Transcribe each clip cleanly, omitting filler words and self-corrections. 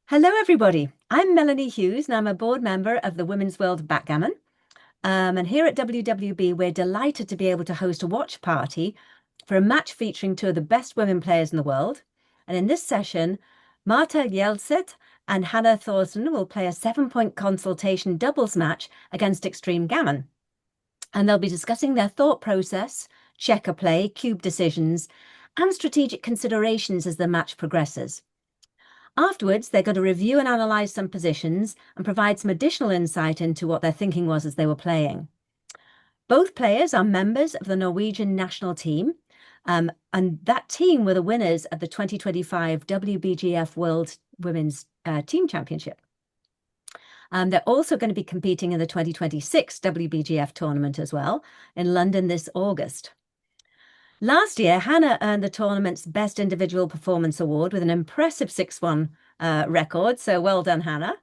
Hello, everybody. I'm Melanie Hughes, and I'm a board member of the Women's World of Backgammon. And here at WWB, we're delighted to be able to host a watch party for a match featuring two of the best women players in the world. And in this session, Martha Gjelseth and Hanna Thorsen will play a 7-point consultation doubles match against Extreme Gammon. And they'll be discussing their thought process, checker play, cube decisions, and strategic considerations as the match progresses. Afterwards, they're going to review and analyse some positions and provide some additional insight into what their thinking was as they were playing. Both players are members of the Norwegian national team, and that team were the winners of the 2025 WBGF World Women's Team Championship. They're also going to be competing in the 2026 WBGF tournament as well in London this August. Last year, Hanna earned the tournament's Best Individual Performance Award with an impressive 6-1 record. So well done, Hanna.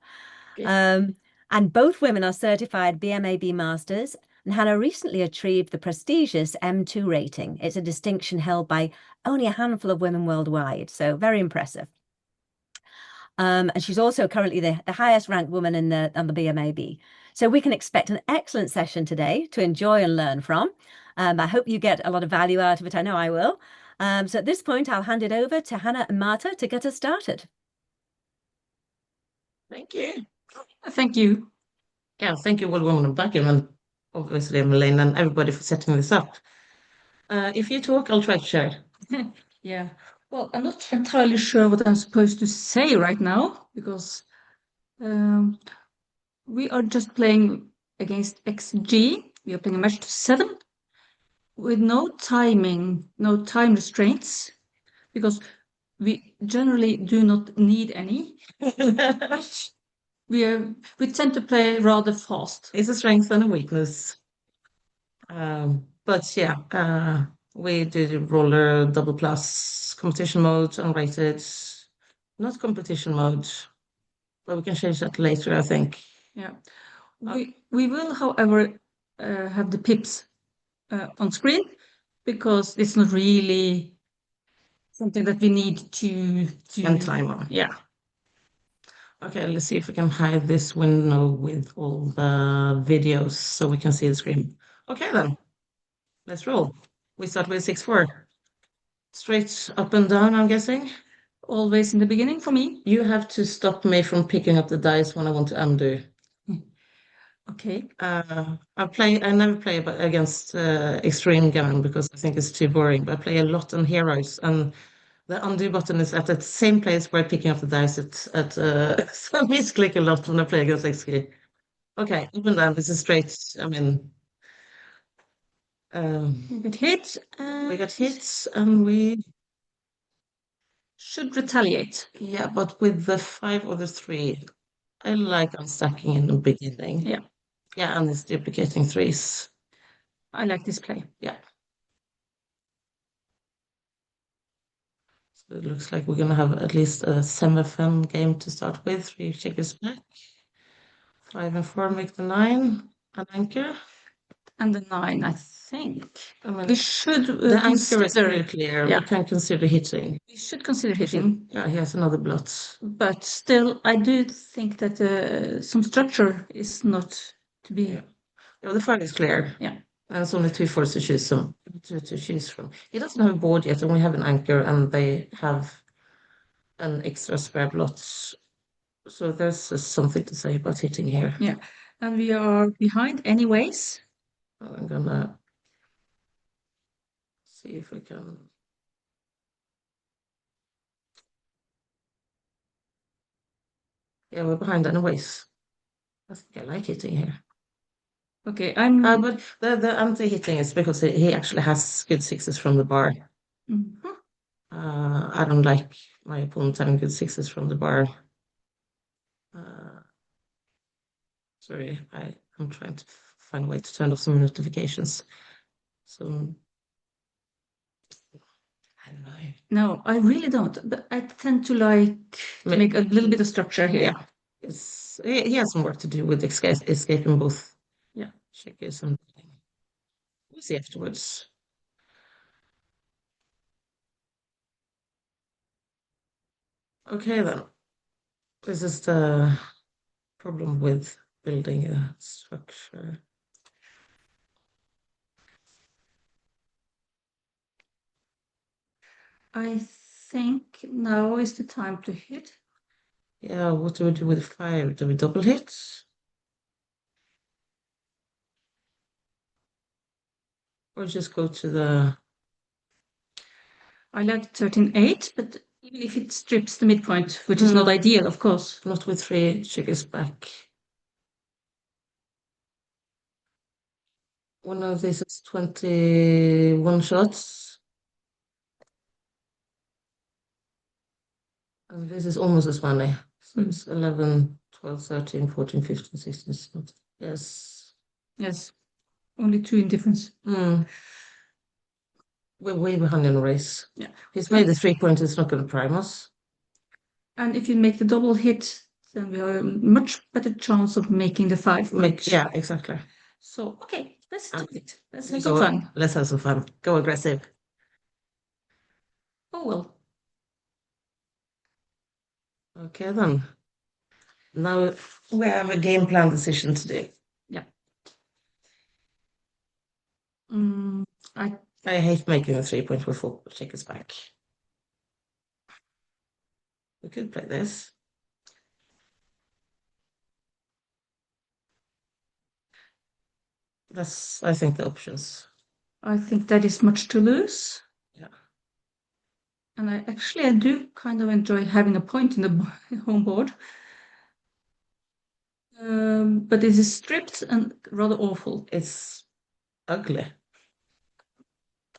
And both women are certified BMAB Masters. And Hanna recently achieved the prestigious M2 rating. It's a distinction held by only a handful of women worldwide. So very impressive. And she's also currently the highest ranked woman on the BMAB. So we can expect an excellent session today to enjoy and learn from. I hope you get a lot of value out of it. I know I will. So at this point, I'll hand it over to Hanna and Martha to get us started. Thank you. Thank you. Yeah, thank you, World Women of Backgammon, obviously, Elaine, and everybody for setting this up. If you talk, I'll try to share. Yeah. Well, I'm not entirely sure what I'm supposed to say right now because we are just playing against XG. We are playing a match to 7 with no timing, no time restraints, because we generally do not need any. We tend to play rather fast. It's a strength and a weakness. But yeah, we do the roller double plus competition mode, unrated, not competition mode, but we can change that later, I think. Yeah. We will, however, have the pips on screen because it's not really something that we need to spend time on. Yeah. Okay, let's see if we can hide this window with all the videos so we can see the screen. Okay then, let's roll. We start with 6-4. Straight up and down, I'm guessing. Always in the beginning for me. You have to stop me from picking up the dice when I want to undo. Okay. I never play against Extreme Gammon because I think it's too boring, but I play a lot on Heroes, and the undo button is at the same place where picking up the dice so I misclick a lot when I play against XG. Okay, even then, this is straight. I mean, we got hit. We got hits, and we should retaliate. Yeah, but with the 5 or the 3, I like unstacking in the beginning. Yeah. Yeah, and it's duplicating 3s. I like this play. Yeah. So it looks like we're going to have at least a semi-fun game to start with. 3 checkers back. 5 and 4 make the 9. An anchor. And the 9, I think. I mean, we should the anchor is very clear. Yeah. We can consider hitting. We should consider hitting. Yeah, he has another blot. But still, I do think that some structure is not to be. Yeah, yeah, the 5 is clear. Yeah. And it's only 2 fours to choose to choose from. He doesn't have a board yet, and we have an anchor, and they have an extra spare blot. So there's something to say about hitting here. Yeah. And we are behind anyways. I'm gonna see if we can. Yeah, we're behind anyways. I think I like hitting here. Okay, but the anti-hitting is because he actually has good 6s from the bar. Mm-hmm. I don't like my opponent having good 6s from the bar. Sorry, I'm trying to find a way to turn off some notifications. So I don't know. No, I really don't. But I tend to like to make a little bit of structure here. Yeah. He has some work to do with escaping both. Yeah. Checkers and we'll see afterwards. Okay then. This is the problem with building a structure. I think now is the time to hit. Yeah, what do we do with 5? Do we double hit? Or just go to the... I like 13-8, but even if it strips the midpoint, which is not ideal, of course. Not with 3 checkers back. One of these is 21 shots. And this is almost as many. So it's 11, 12, 13, 14, 15, 16, 17. Yes. Yes. Only 2 in difference. We're way behind in the race. Yeah. He's made the 3-point, it's not going to prime us. And if you make the double hit, then we have a much better chance of making the 5. Yeah, exactly. So, okay, let's do it. Let's have some fun. Let's have some fun. Go aggressive. Oh, well. Okay, then. Now we have a game plan decision to do. Yeah. I hate making a 3-point with 4 checkers back. We could play this. That's, I think, the options. I think that is much to lose. Yeah. And I do kind of enjoy having a point in the home board. But it is stripped and rather awful. It's ugly.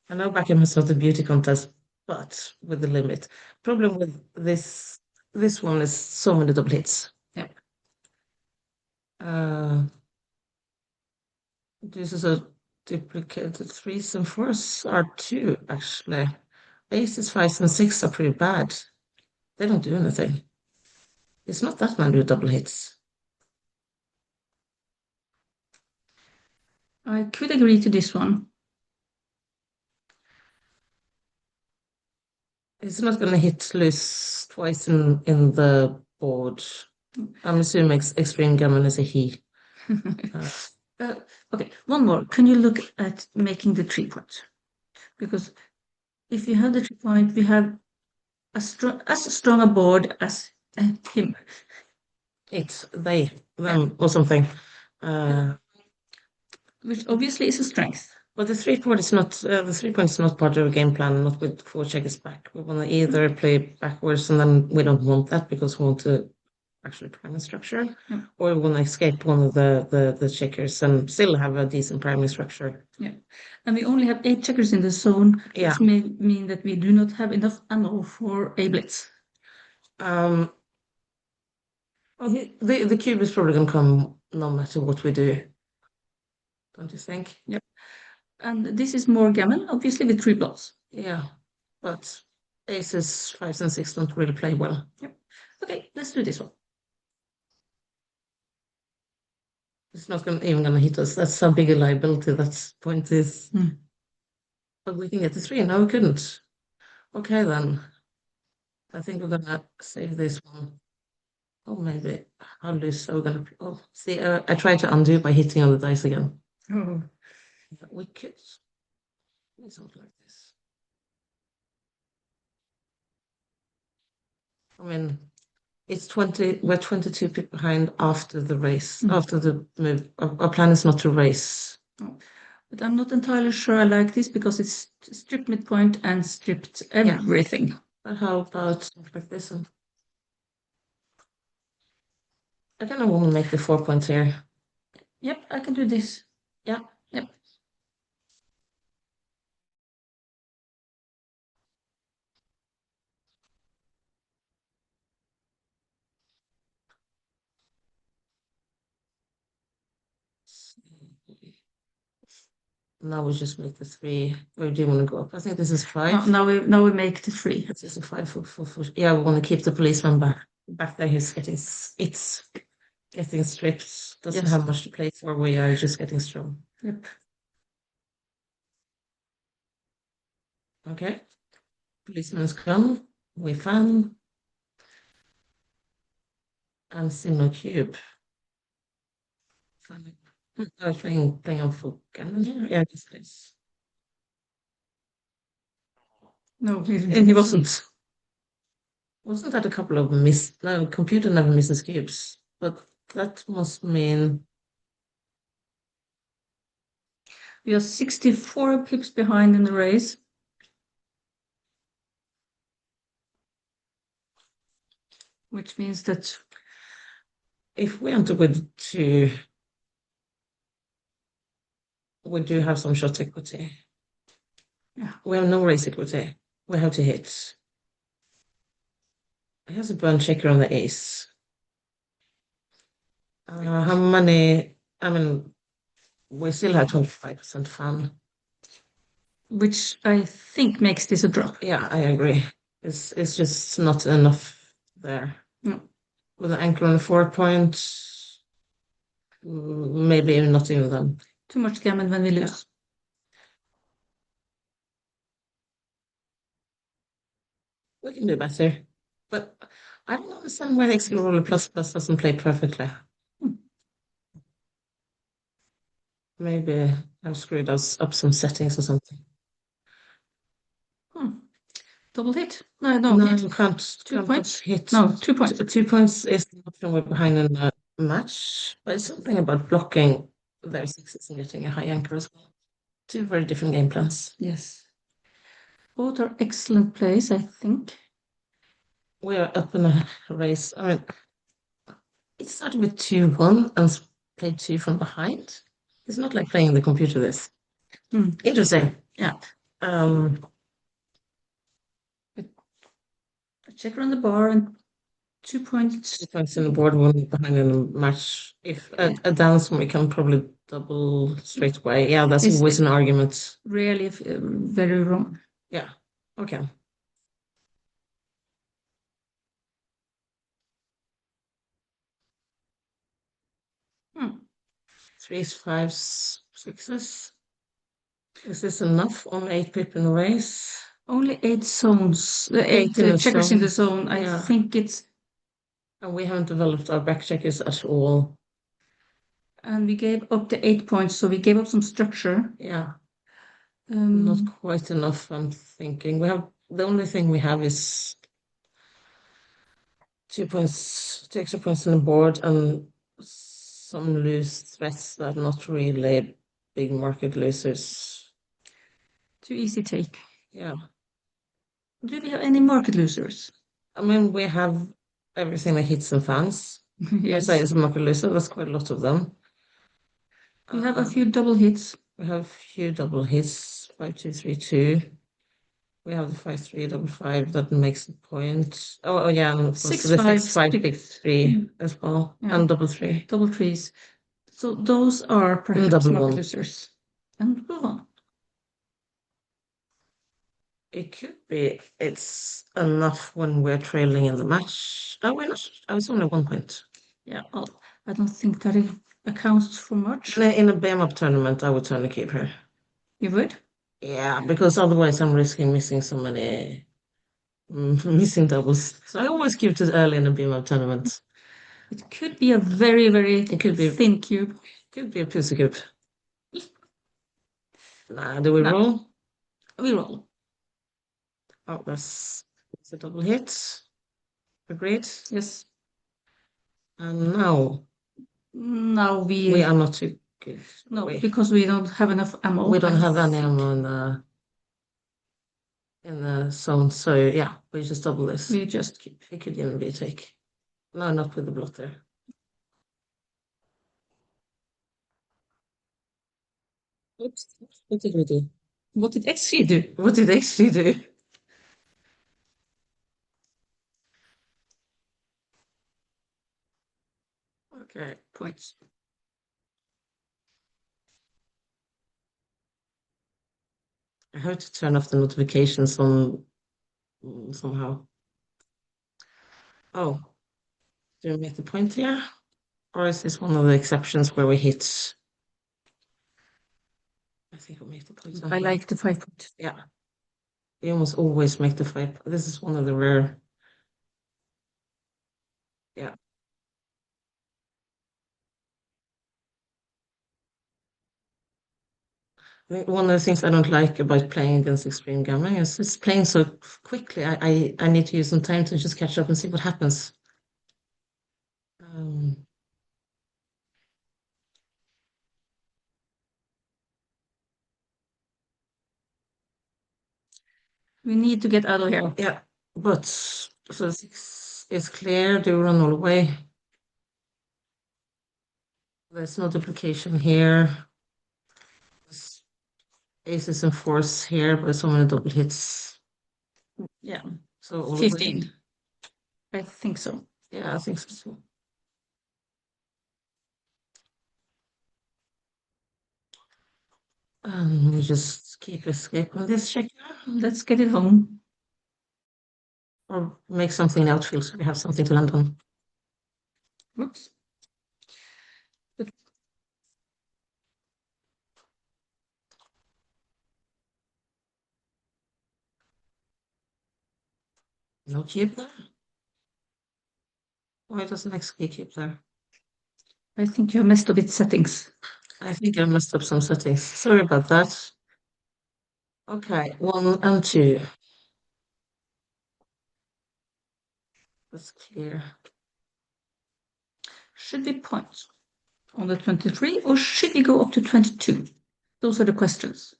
I know back in was not a beauty contest, but with the limit. Problem with this one is so many double hits. Yeah. This is a duplicated 3s and 4s are 2, actually. Aces, 5s, and 6 are pretty bad. They don't do anything. It's not that many with double hits. I could agree to this one. It's not going to hit loose twice in the board. I'm assuming Extreme Gammon is a he. Okay, one more. Can you look at making the 3-point? Because if you have the 3-point, we have as strong a board as him. It's they, them, or something. Which obviously is a strength. But the 3-point is not part of a game plan. Not with 4 checkers back. We want to either play backwards, and then we don't want that because we want to actually priming structure, or we want to escape one of the checkers and still have a decent priming structure. Yeah, and we only have 8 checkers in the zone, which may mean that we do not have enough ammo for a blitz. Well, the cube is probably going to come no matter what we do. Don't you think? Yep. And this is more gammon, obviously, with 3 blots. Yeah, but aces, 5s, and 6 don't really play well. Yep. Okay, let's do this one. It's not even going to hit us. That's how big a liability that point is. But we can get the 3. No, we couldn't. Okay, then. I think we're going to save this one. Oh, maybe I'll lose. So we're going to... Oh, see, I tried to undo by hitting on the dice again. Oh. We could do something like this. I mean, it's 20, we're 22 people behind after the race, after the move. Our plan is not to race. Oh. But I'm not entirely sure I like this because it's stripped midpoint and stripped everything. Yeah. But how about something like this one? I kind of want to make the 4 points here. Yep, I can do this. Yeah. Yep. Now we just make the 3. Where do you want to go up? I think this is 5. Now we make the 3. This is a 5 for. Yeah, we want to keep the policeman back there. He's getting stripped. Doesn't have much to play for. We are just getting strong. Yep. Okay. Policeman's come. We fan. and Sinnoh Cube. I was playing on for Gammon here. Yeah, I guess it is. No, he wasn't. Wasn't that a couple of no, computer never misses cubes, but that must mean We are 64 pips behind in the race. Which means that if we enter with 2, we do have some shot equity. Yeah. We have no race equity. We have to hit. He has a burn checker on the ace. How many? I mean, we still have 25% fun. which I think makes this a drop. Yeah, I agree. It's just not enough there. No. With an anchor on a 4 point, maybe not even then. Too much gammon when we lose. We can do better. But I don't understand why the XP roller plus plus doesn't play perfectly. Maybe I've screwed us up some settings or something. Double hit? No, No, hit. you can't. 2 points? Hit. No, 2 points. 2 points is the option we're behind in the match, but it's something about blocking their sixes and getting a high anchor as well. 2 very different game plans. Yes. Both are excellent plays, I think. We are up in a race. I mean, it started with 2-1 and played 2 from behind. It's not like playing the computer this. Interesting. Yeah. A checker on the bar and 2 points. 2 points in the board, 1 behind in the match. If a dance, we can probably double straight away. Yeah, that's always an argument. Really very wrong. Yeah. Okay. Threes, fives, sixes. Is this enough on 8 pip in a race? Only 8 zones. Eight in checkers in the zone. zone. I think it's. And we haven't developed our back checkers at all. And we gave up the 8 points, so we gave up some structure. Yeah. Not quite enough, I'm thinking. The only thing we have is 2 points, 2 extra points on the board, and some loose threats that are not really big market losers. Too easy take. Yeah. Do we have any market losers? I mean, we have everything that hits and fans. Yes. I say it's a market loser, that's quite a lot of them. We have a few double hits. We have a few double hits, 5, 2, 3, 2. We have the 5, 3, double 5 that makes a point. Oh yeah, and of course 6, the 5, 6, 5, 6, 3 as well, and double 3. Double 3s. So those are perhaps double market 1. losers. And double 1. It could be it's enough when we're trailing in the match. Oh, we're not. I was only 1 point. Yeah, I don't think that it accounts for much. In a BM-up tournament, I would turn the keeper. You would? Yeah, because otherwise I'm risking missing so many missing doubles. So I always keep it early in a BM-up tournament. It could be a very, very thin cube. Could be a pussy cube. Nah, do we roll? We roll. Oh, that's a double hit. Agreed? Yes. And now we are not too good. No, because we don't have enough ammo. We don't have any ammo in the zone, so yeah, we just double this. We just keep. It could even be a take. No, not with the blotter. Oops, what did we do? What did XG do? What did XG do? Okay, points. I have to turn off the notifications on somehow. Oh, do we make the point here? Or is this one of the exceptions where we hit? I think we make the point. I like the 5 point. Yeah. We almost always make the 5. This is one of the rare. Yeah. One of the things I don't like about playing against extreme gambling is it's playing so quickly. I need to use some time to just catch up and see what happens. Um, We need to get out of here. yeah, but so 6 is clear. Do run all the way. There's no duplication here. There's aces and fours here, but so many double hits. Yeah, So all the way. 15. I think so. Yeah, I think so too. We just keep escaping this check Let's get it home. or make something outfield so we have something to land on. Oops. No cube there? Why doesn't XK keep there? I think you messed up its settings. I think I messed up some settings. Sorry about that. Okay, 1 and 2. That's clear. Should we point on the 23 or should we go up to 22? Those are the questions.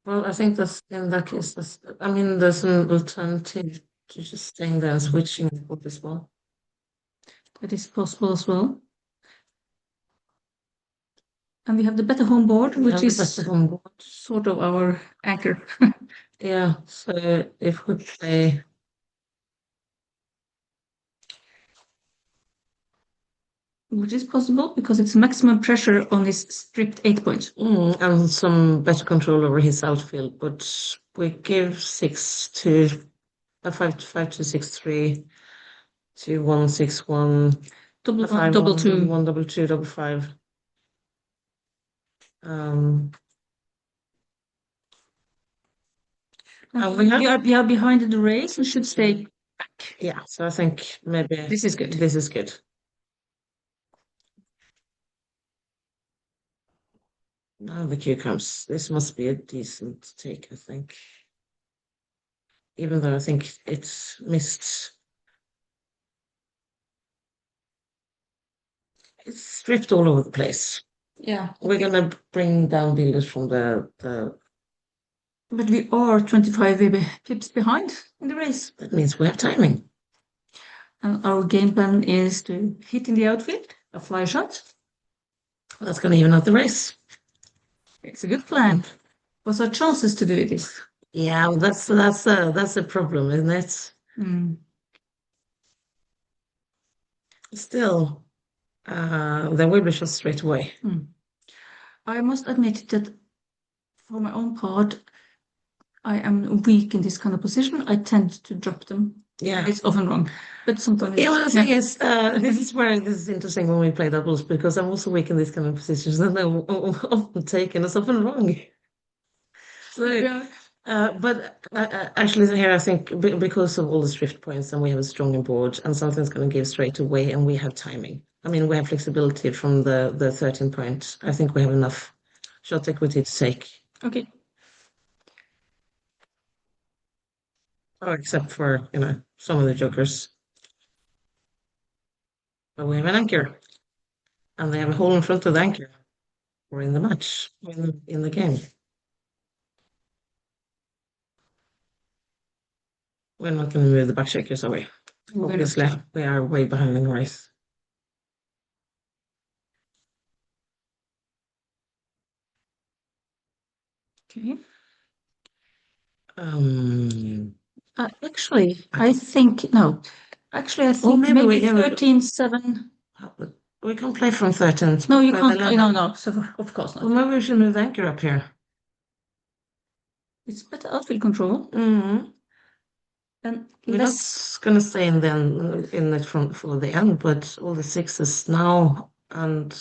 Well, I think that's in that case. I mean, there's an alternative to just staying there and switching the board as well. That is possible as well. And we have the better home board, which is sort of our anchor. Yeah, so if we play, which is possible because it's maximum pressure on his stripped 8 points. and some better control over his outfield, but we give 6 to 5 to 6-3 to 1-6-1, Double, 5 double 1, two. 1 double 2 double 5. And we are behind the race and should stay back. Yeah, so I think maybe This is good. This is good. Now the cue comes. This must be a decent take, I think. Even though I think it's missed. It's stripped all over the place. Yeah. We're gonna bring down builders from the But we are 25 pips behind in the race. that means we have timing. And our game plan is to hit in the outfield, a fly shot. That's gonna even out the race. It's a good plan. What's our chances to do it? Yeah, well, that's a problem, isn't it? Still, there will be shots straight away. I must admit that for my own part, I am weak in this kind of position. I tend to drop them. Yeah, it's often wrong, but sometimes. Yeah, well, the thing is, this is where this is interesting when we play doubles because I'm also weak in these kind of positions and I'm often taken as often wrong. So, but actually, here I think because of all the drift points and we have a stronger board and something's going to give straight away and we have timing. I mean, we have flexibility from the 13 point. I think we have enough shot equity to take. Okay. Oh, except for, some of the jokers. But we have an anchor. And they have a hole in front of the anchor. Or in the match, in the game. We're not going to move the back checkers away. Obviously, we are way behind in the race. Okay. Actually, I think no. Actually, I think maybe 13-7. We can play from 13. No, you can't. No. So of course not. Well, maybe we should move the anchor up here. It's better outfield control. And we're not going to stay in the front for the end, but all the sixes now and.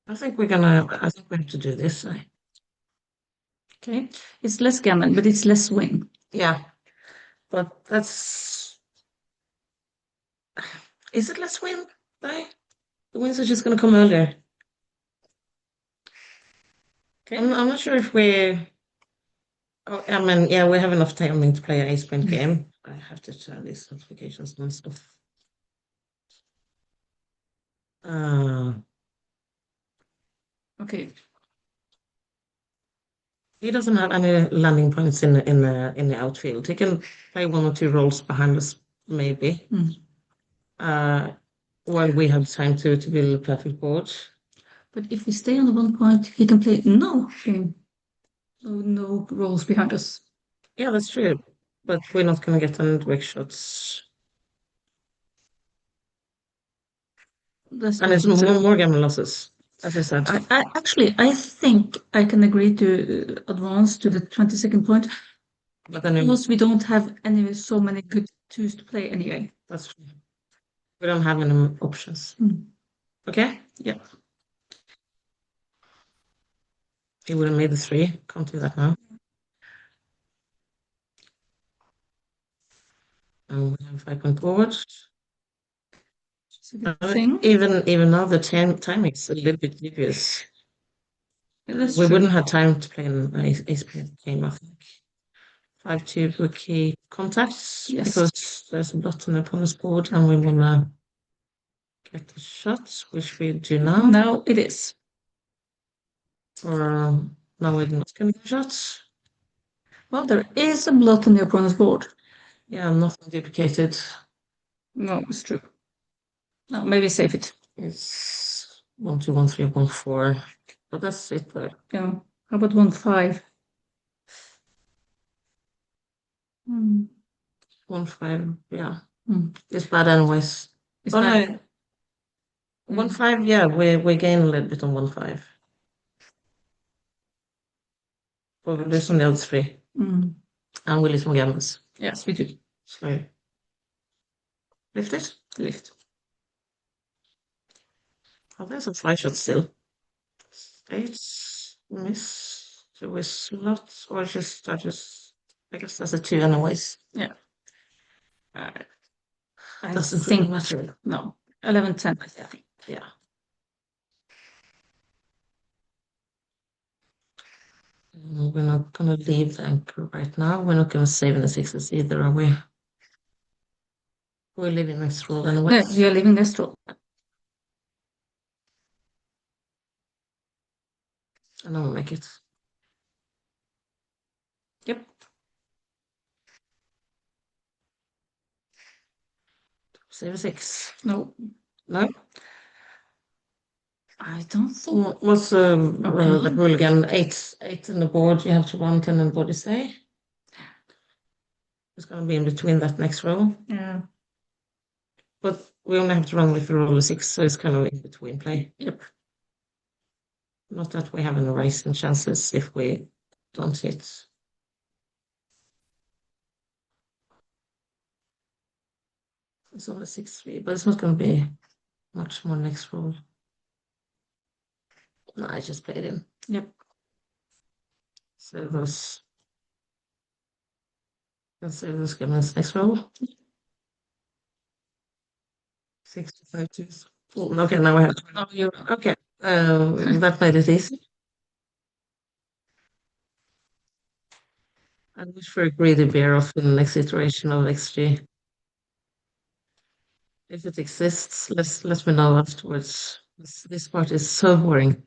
I think we have to do this. Okay, it's less gammon, but it's less win. Yeah, but that's... Is it less wind? No? The winds are just going to come earlier. Okay. I'm not sure if we... Oh, I mean, yeah, we have enough timing to play an ace-point game. I have to turn these notifications and stuff. Okay. He doesn't have any landing points in the outfield. He can play one or two rolls behind us, maybe. While we have time to build a perfect board. But if we stay on the 1 point, he can play no game. No rolls behind us. Yeah, that's true. But we're not going to get any direct shots. That's And it's more Gammon losses, as I said. I think I can agree to advance to the 22nd point. But then Because we don't have so many good twos to play anyway. That's true. We don't have any options. Okay? Yeah. He would have made the 3. Can't do that now. And we have 5 point forward. Even now the timing is a little bit dubious. Yeah, we wouldn't have time to play an ace game, I think. 5-2 rookie contacts, yes, because there's a button upon the board and we want to get the shots, which we do now. Now it is. Or now we're not going to get shots. Well, there is a blot on the opponent's board. Yeah, nothing duplicated. No, it's true. No, maybe save it. It's 1, 2, 1, 3, 1, 4. But that's it there. Yeah. How about 1, 5? 1, 5, yeah. It's bad anyways. It's bad. No. 1, 5, yeah, we gain a little bit on 1, 5. But we lose on the other 3. And we lose on Gammons. Yes, we do. So, lift it? Lift. Oh, there's a fly shot still. 8, miss. Do we slot or I guess that's a 2 anyways. Yeah. Doesn't think matter. No. 11, 10, I think. Yeah. We're not going to leave the anchor right now. We're not going to save in the 6s either, are we? We're leaving next roll anyway. No, we are leaving next roll. And I'll make it. Yep. Save a 6. No. No? I don't think. What's the rule again? 8 in the board. You have to run 10 in the body say. It's going to be in between that next roll. Yeah. But we only have to run with the roll of 6, so it's kind of in between play. Yep. Not that we have any rising chances if we don't hit. It's only 6-3, but it's not going to be much more next roll. No, I just played in. Yep. So it was. Let's say this Gammon's next roll. 6 to 5 twos. Oh, okay, now we have. Oh, you're Okay, that made it easy. I wish for a greedy bear off in the next iteration of XG. If it exists, let me know afterwards. This part is so boring.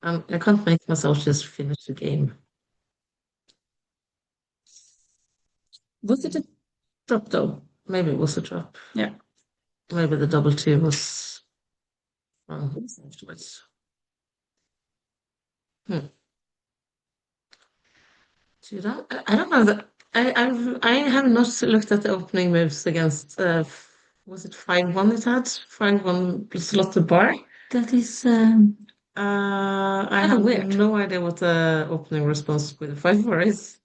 I can't make myself just finish the game. Was it a drop though? Maybe it was a drop. Yeah. Maybe the double 2 was wrong afterwards. I don't know that I have not looked at the opening moves against was it 5-1 it had? 5-1 slotted bar? That is I have weird. no idea what the opening response with the 5-4 is.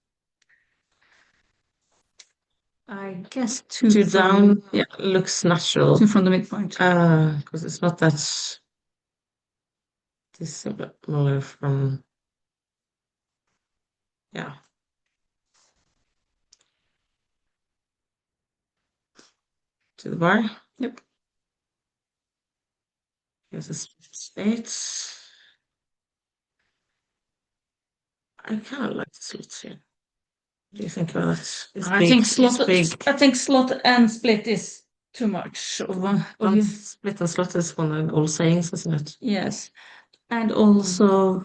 I guess 2 down looks natural. 2 from the midpoint. Because it's not that dissimilar from to the bar. Yep. Here's the states. I kind of like the slots here. What do you think about that? I think slot and split is too much. Split and slot is one of old sayings, isn't it? Yes. And also,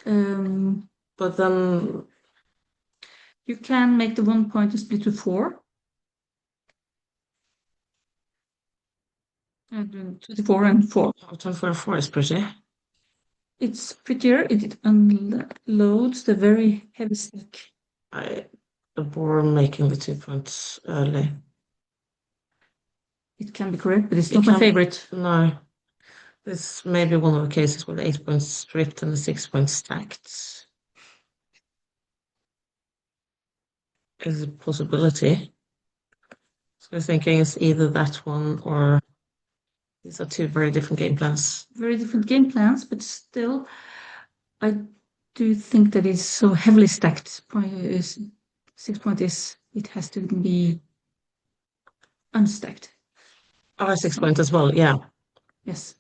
but then you can make the 1 point to split to 4. And 24 and 4. 24 and 4 is pretty. It's prettier. It unloads the very heavy stack. I abhor making the 2 points early. It can be correct, but it's not my favorite. No. This may be one of the cases where the 8 points stripped and the 6 points stacked is a possibility. So I'm thinking it's either that one or these are two very different game plans. Very different game plans, but still, I do think that it's so heavily stacked. 6 point is, it has to be unstacked. Oh, 6 point as well, yeah. Yes.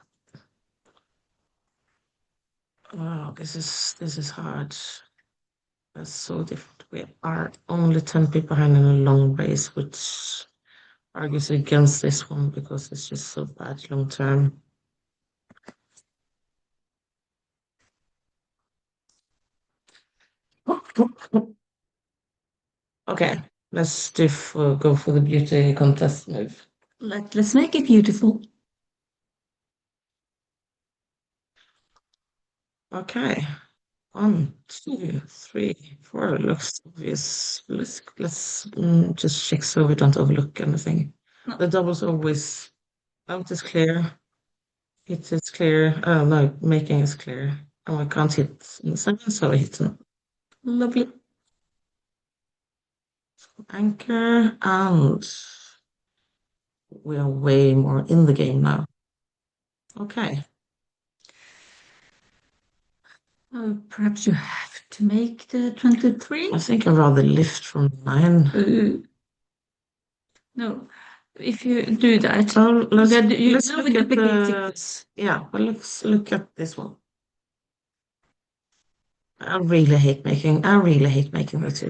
Wow, this is hard. That's so different. We are only 10 people behind in a long race, which argues against this one because it's just so bad long term. Okay, let's go for the beauty contest move. Let's make it beautiful. Okay. 1, 2, 3, 4 looks obvious. Let's just check so we don't overlook anything. No. The doubles always out is clear. It is clear. Oh no, making is clear. Oh, I can't hit in the 7, so I hit them. Lovely. Anchor, and we are way more in the game now. Okay. Perhaps you have to make the 23. I think I'd rather lift from 9. No, if you do that, let's look at the yeah. Well, let's look at this one. I really hate making the 2.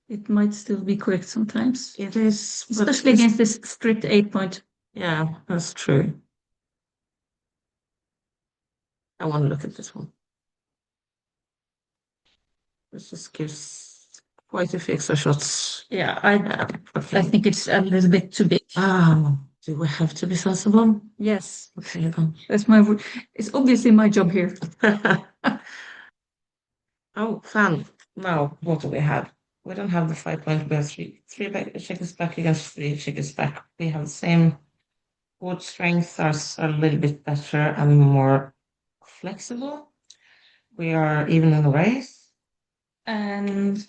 It might still be correct sometimes. It is, especially against this strict 8 point. Yeah, that's true. I want to look at this one. This just gives quite a few extra shots. Yeah, I think it's a little bit too big. Do we have to be sensible? Yes. Okay, then. It's obviously my job here. Oh, fun. Now, what do we have? We don't have the 5 point. We have 3 checkers back against 3 checkers back. We have the same board strength, are a little bit better and more flexible. We are even in the race. And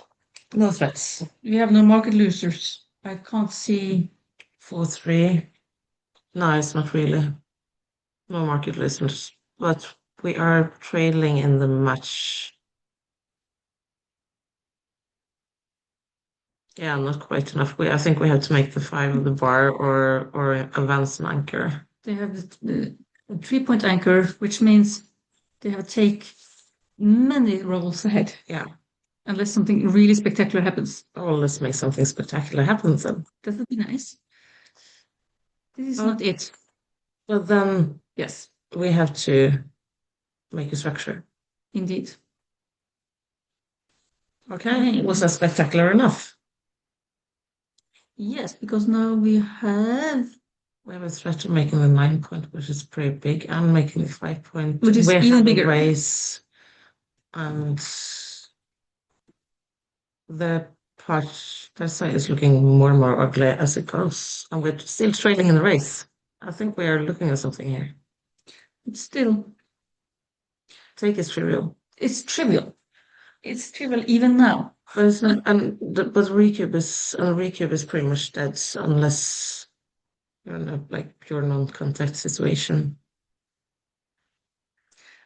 no threats. We have no market losers. I can't see 4-3. No, it's not really. No market losers. But we are trailing in the match. Yeah, not quite enough. I think we have to make the 5 of the bar or advance an anchor. They have the 3 point anchor, which means they have to take many rolls ahead. Yeah. Unless something really spectacular happens. Oh, let's make something spectacular happen then. That would be nice. This is not it. But then, yes, we have to make a structure. Indeed. Okay, was that spectacular enough? Yes, because now we have a threat of making the 9 point, which is pretty big, and making the 5 point, which is even bigger. Race, and the part that side is looking more and more ugly as it goes, and we're still trailing in the race. I think we are looking at something here. It's still. Take is trivial. It's trivial. It's trivial even now. But it's not, but recube is pretty much dead unless you're in a pure non-contact situation.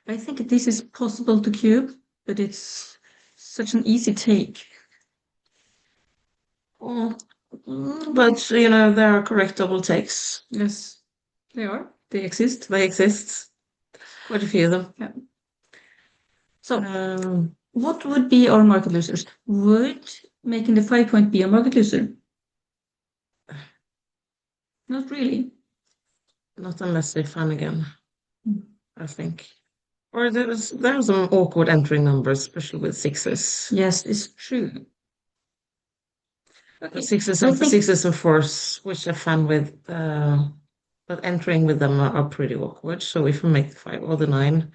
I think this is possible to cube, but it's such an easy take. Well, But there are correct double takes. Yes, they are. They exist. They exist. Quite a few of them. Yeah. So, what would be our market losers? Would making the 5 point be a market loser? Not really. Not unless they fan again, Mm. I think. Or there's some awkward entering numbers, especially with sixes. Yes, it's true. Okay. Sixes I and think sixes and fours, which I fan with, but entering with them are pretty awkward. So if we make the 5 or the 9,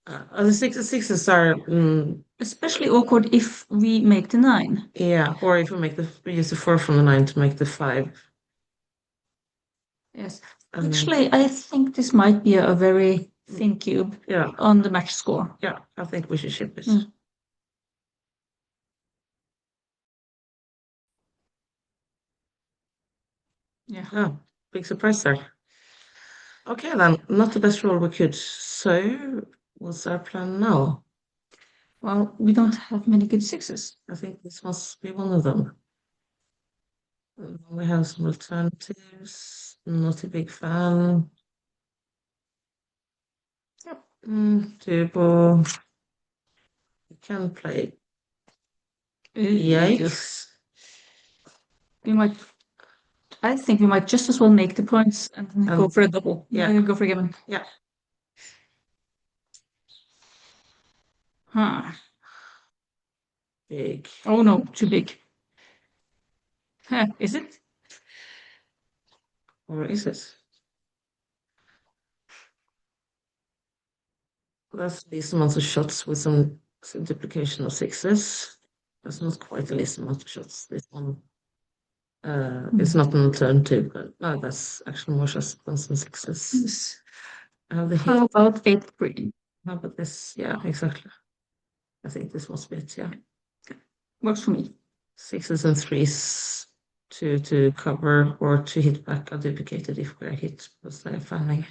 the sixes are especially awkward if we make the 9. yeah, or if we use the 4 from the 9 to make the 5. Yes. And Actually, I think this might be a very thin cube yeah, on the match score. yeah, I think we should ship it. Mm. Yeah. Oh, big surprise there. Okay, then, not the best roll we could. So, what's our plan now? Well, we don't have many good sixes. I think this must be one of them. We have some alternatives. Not a big fan. Yep. Table. We can play. Yikes. We might. I think we might just as well make the points and go for a double. Yeah. Go for Gammon. Yeah. Huh. Big. Oh no, too big. Huh, is it? Or is it? That's a decent amount of shots with some duplication of sixes. That's not quite a decent amount of shots. This one. It's not an alternative, but no, that's actually more shots than some sixes. Yes. The hit. How about 8-3? How about this? Yeah, exactly. I think this must be it, yeah. Works for me. Sixes and threes to cover or to hit back are duplicated if we're hit because they're fanning.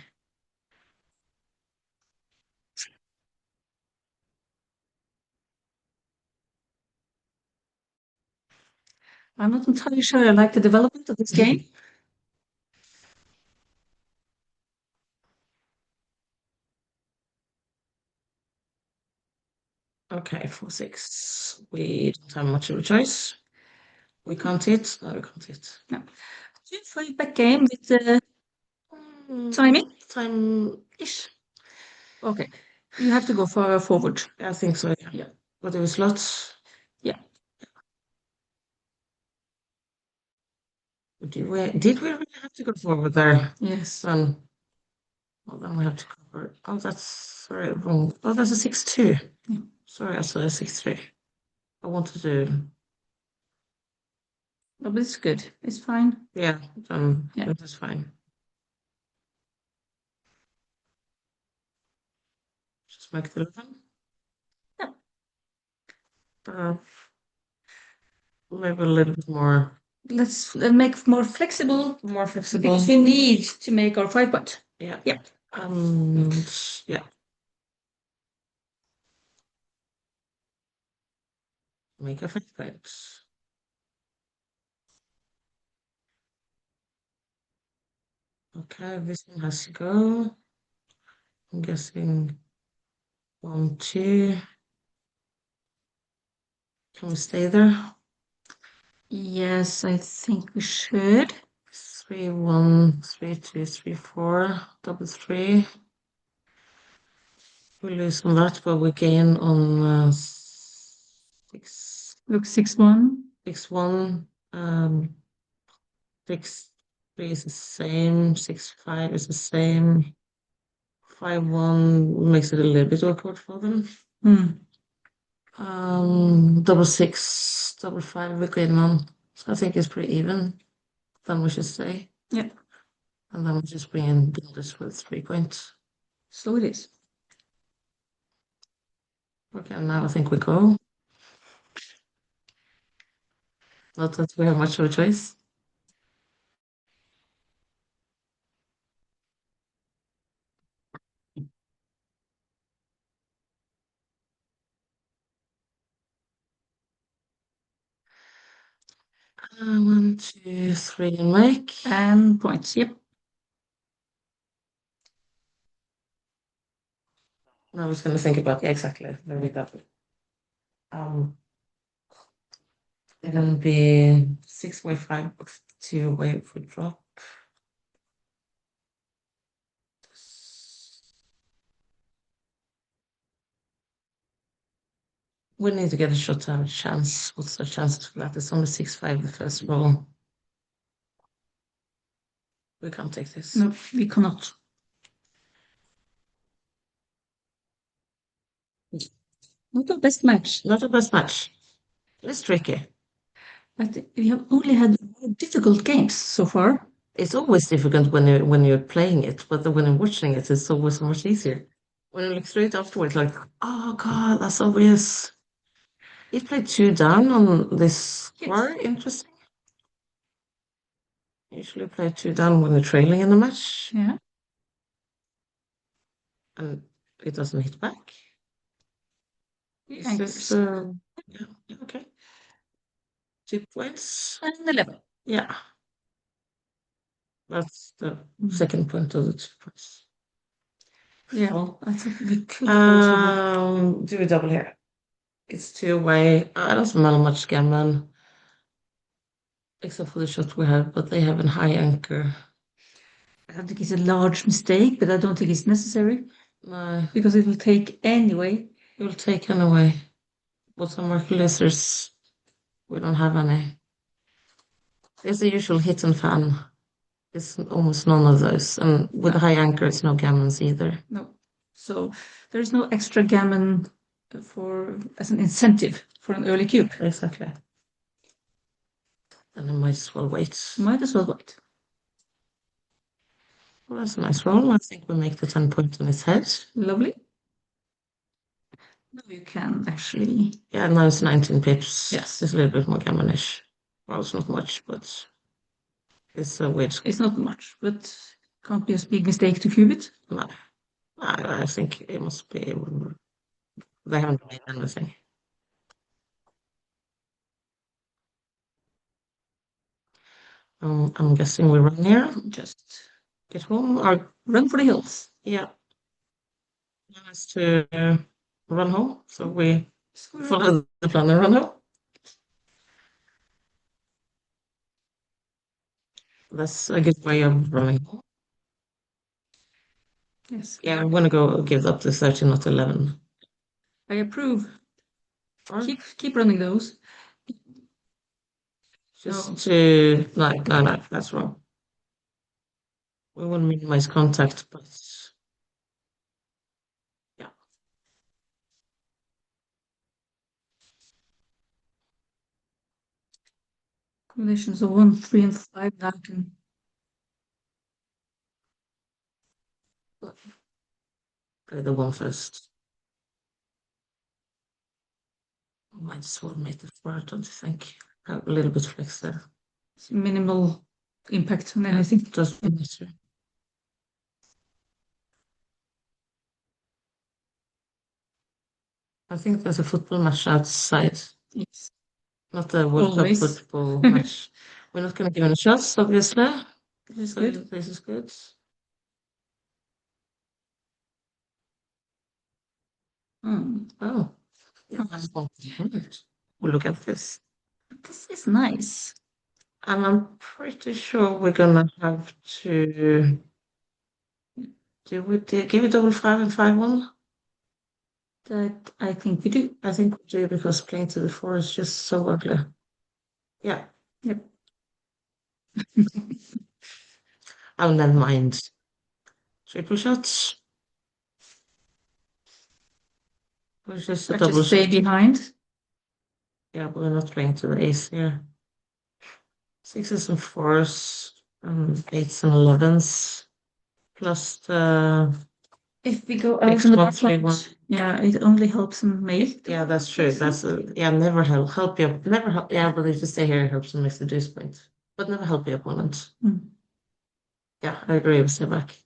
I'm not entirely sure I like the development of this game. Okay, 4-6. We don't have much of a choice. We can't hit. No, we can't hit. No. 2-5 back game with timing? Time-ish. Okay. You have to go for forward. I think so, yeah. Yeah. But there was lots. Yeah. Did we really have to go forward there? Yes. Well, then we have to cover. Oh, that's sorry, wrong. Oh, that's a 6-2. Yeah. Sorry, I saw a 6-3. I wanted to. No, but it's good. It's fine. Yeah, Yeah. that is fine. Just make the 11. Yeah. Maybe a little bit more. Let's make more flexible because we need to make our 5-point. Yeah. Yeah. Yeah. Make a 5-point. Okay, this one has to go. I'm guessing 1, 2. Can we stay there? Yes, I think we should. 3, 1, 3, 2, 3, 4, double 3. We lose on that, but we gain on 6. Look, 6-1. 6-1. 6-3 is the same. 6-5 is the same. 5-1 makes it a little bit awkward for them. Double 6, double 5 we gain on. So I think it's pretty even. Then we should stay. Yeah. And then we just bring in this with 3 points. So it is. Okay, now I think we go. Not that we have much of a choice. 1, 2, 3, and make. And points. Yep. I was going to think about, yeah, exactly. There we go. It's going to be 6.5 2 away for drop. We need to get a shot to have a chance. What's the chance for that? It's only 6.5 the first roll. We can't take this. No, we cannot. Not the best match. Not the best match. It's tricky. But we have only had difficult games so far. It's always difficult when you're playing it, but when you're watching it, it's always much easier. When you look straight afterwards, like, oh God, that's obvious. He played 2 down on this score. Yes. Interesting. Usually play 2 down when they're trailing in the match, Yeah. and it doesn't hit back. Is Thanks. this, yeah, okay. 2 points. And 11. Yeah. That's the second point of the 2 points. Yeah, well, I think we could also do a double here. It's 2 away. I don't smell much Gammon, except for the shot we have, but they have a high anchor. I don't think it's a large mistake, but I don't think it's necessary No, because it will take anyway. it will take anyway. But some Mercury lasers, we don't have any. There's the usual hit and fan. It's almost none of those. And with No. a high anchor, it's no gammons either. No. So there is no extra gammon as an incentive for an early cube. Exactly. And I might as well wait. Might as well wait. Well, that's a nice roll. I think we make the 10 points on its head. Lovely. Now you can actually. Yeah, now it's 19 pips. Yes. It's a little bit more gammonish. Well, it's not much, but it's a weird. It's not much, but can't be a big mistake to cube it. No. I think it must be. They haven't made anything. I'm guessing we run here. Just Get home or run for the hills. yeah. Plan is to run home, so we follow the plan and run home. That's a good way of running home. Yes. Yeah, I'm gonna go give up the 13, not 11. I approve. Or Keep running those. just to no, that's wrong. We want to minimize contact, but yeah. Combinations of 1, 3, and 5 now can. Play the one first. Might as well make it work, don't you think? Have a little bit flex there. Minimal impact on anything. Doesn't matter. I think there's a football match outside, Yes. not a World Cup Always. football match. We're not going to give any shots, obviously. This is So good. this is good. Oh, yeah, that's one. We'll look at this. This is nice. And I'm pretty sure we're gonna have to give it double 5 and 5-1? That I think we do. I think we do because playing to the 4 is just so ugly. Yeah. Yep. Oh, never mind. Triple shots. We're just a I double just stay shot. behind. Yeah, but we're not playing to the ace here. 6s and 4s, and 8s and 11s, plus the If we go out X in the one, back 3, 1. yeah, it only helps in male. Yeah, that's true. That's yeah, never help you. Never help. Yeah, but if you stay here, it helps and makes the deuce point. But never help your opponent. Mm. Yeah, I agree with stay back.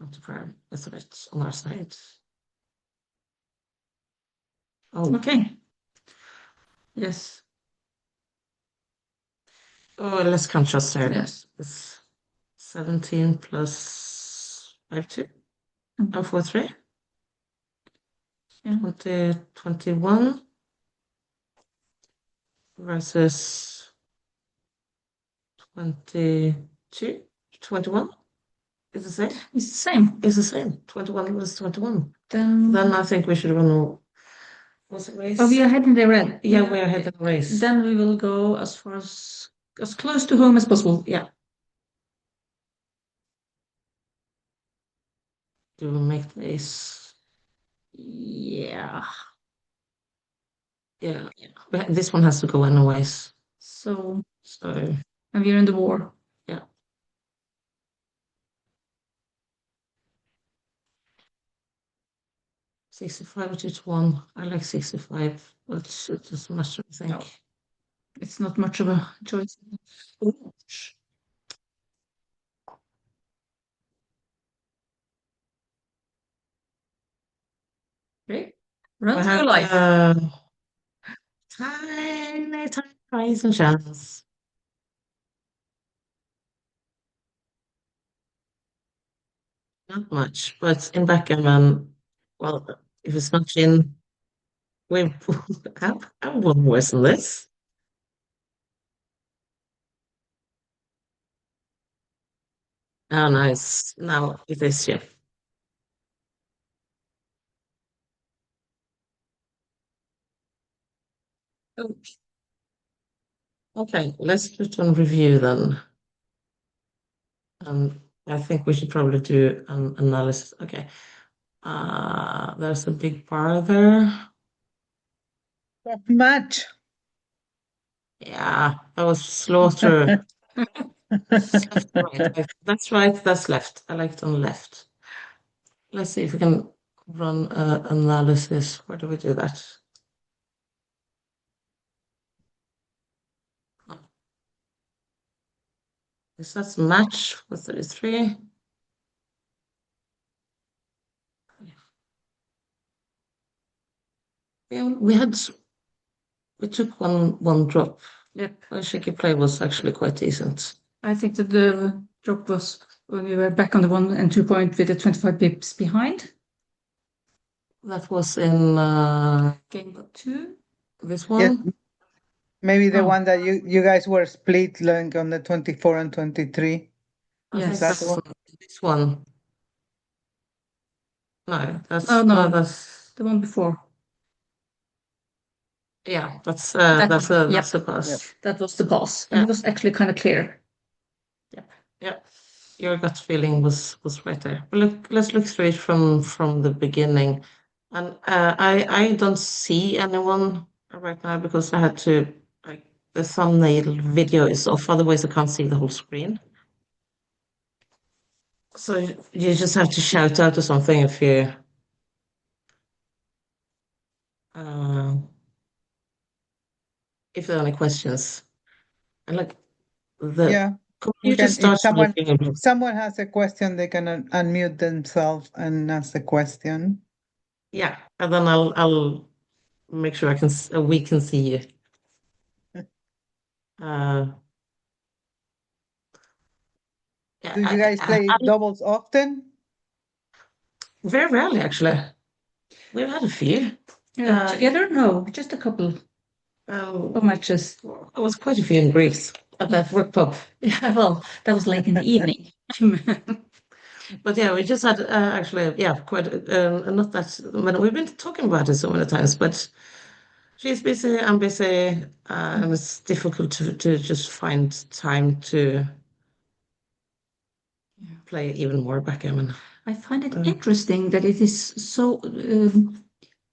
Not to prayer. That's a bit on our side. Oh, Okay. Yes. oh, let's contrast there. Yes. It's 17 plus 52. Oh, 43. Yeah. 21 versus 22. 21 is the same. It's the same. It's the same. 21 was 21. Then I think we should run. Was it race? we are ahead in the red. Yeah, we are ahead in the race. Then we will go as far as close to home as possible. Yeah. Do we make this? Yeah. Yeah. But this one has to go anyways. So So, and we're in the war. yeah. 65 to 1. I like 65, but it doesn't matter, I think. No. It's not much of a choice. Ooh. Okay. Run We for your have life. tiny prize and chance. Not much, but in backgammon, well, if it's not in, we have one worse than this. Oh, nice. Now it is, yeah. Okay, let's put on review then. I think we should probably do an analysis. Okay. There's a big bar there. Match. Yeah, that was slaughter. Left, right. That's right, that's left. I like it on left. Let's see if we can run analysis. Where do we do that? Is that match for 33? Yeah, we took one drop. Yep. Shaky play was actually quite decent. I think that the drop was when we were back on the 1 and 2 point with the 25 pips behind. That was in Game 2. this Yes, one. maybe the Oh. one that you guys were split like on the 24 and 23. I think Yes. that's this one. No, that's Oh, no. That's The one before. yeah, that's Yep. that's a pass. Yep. That was the pass. And Yeah. it was actually kind of clear. Yeah, your gut feeling was right there. But let's look through it from the beginning. And I don't see anyone right now because I had to like the thumbnail video is off, otherwise I can't see the whole screen. So you just have to shout out or something if you uh, if there are any questions. And like the Yeah, we computer can. If starts looking a bit. someone has a question, they can unmute themselves and ask the question. Yeah, and then I'll make sure we can see you. Yeah, Do you guys play doubles often? very rarely, actually. We've had a few. Together? No, just a couple of matches. There was quite a few in Greece at that work pub. Yeah, well, that was late in the evening. But yeah, we just had actually, yeah, quite not that. We've been talking about it so many times, but she's busy, I'm busy, and it's difficult to just find time to play even more backgammon. I find it interesting that it is so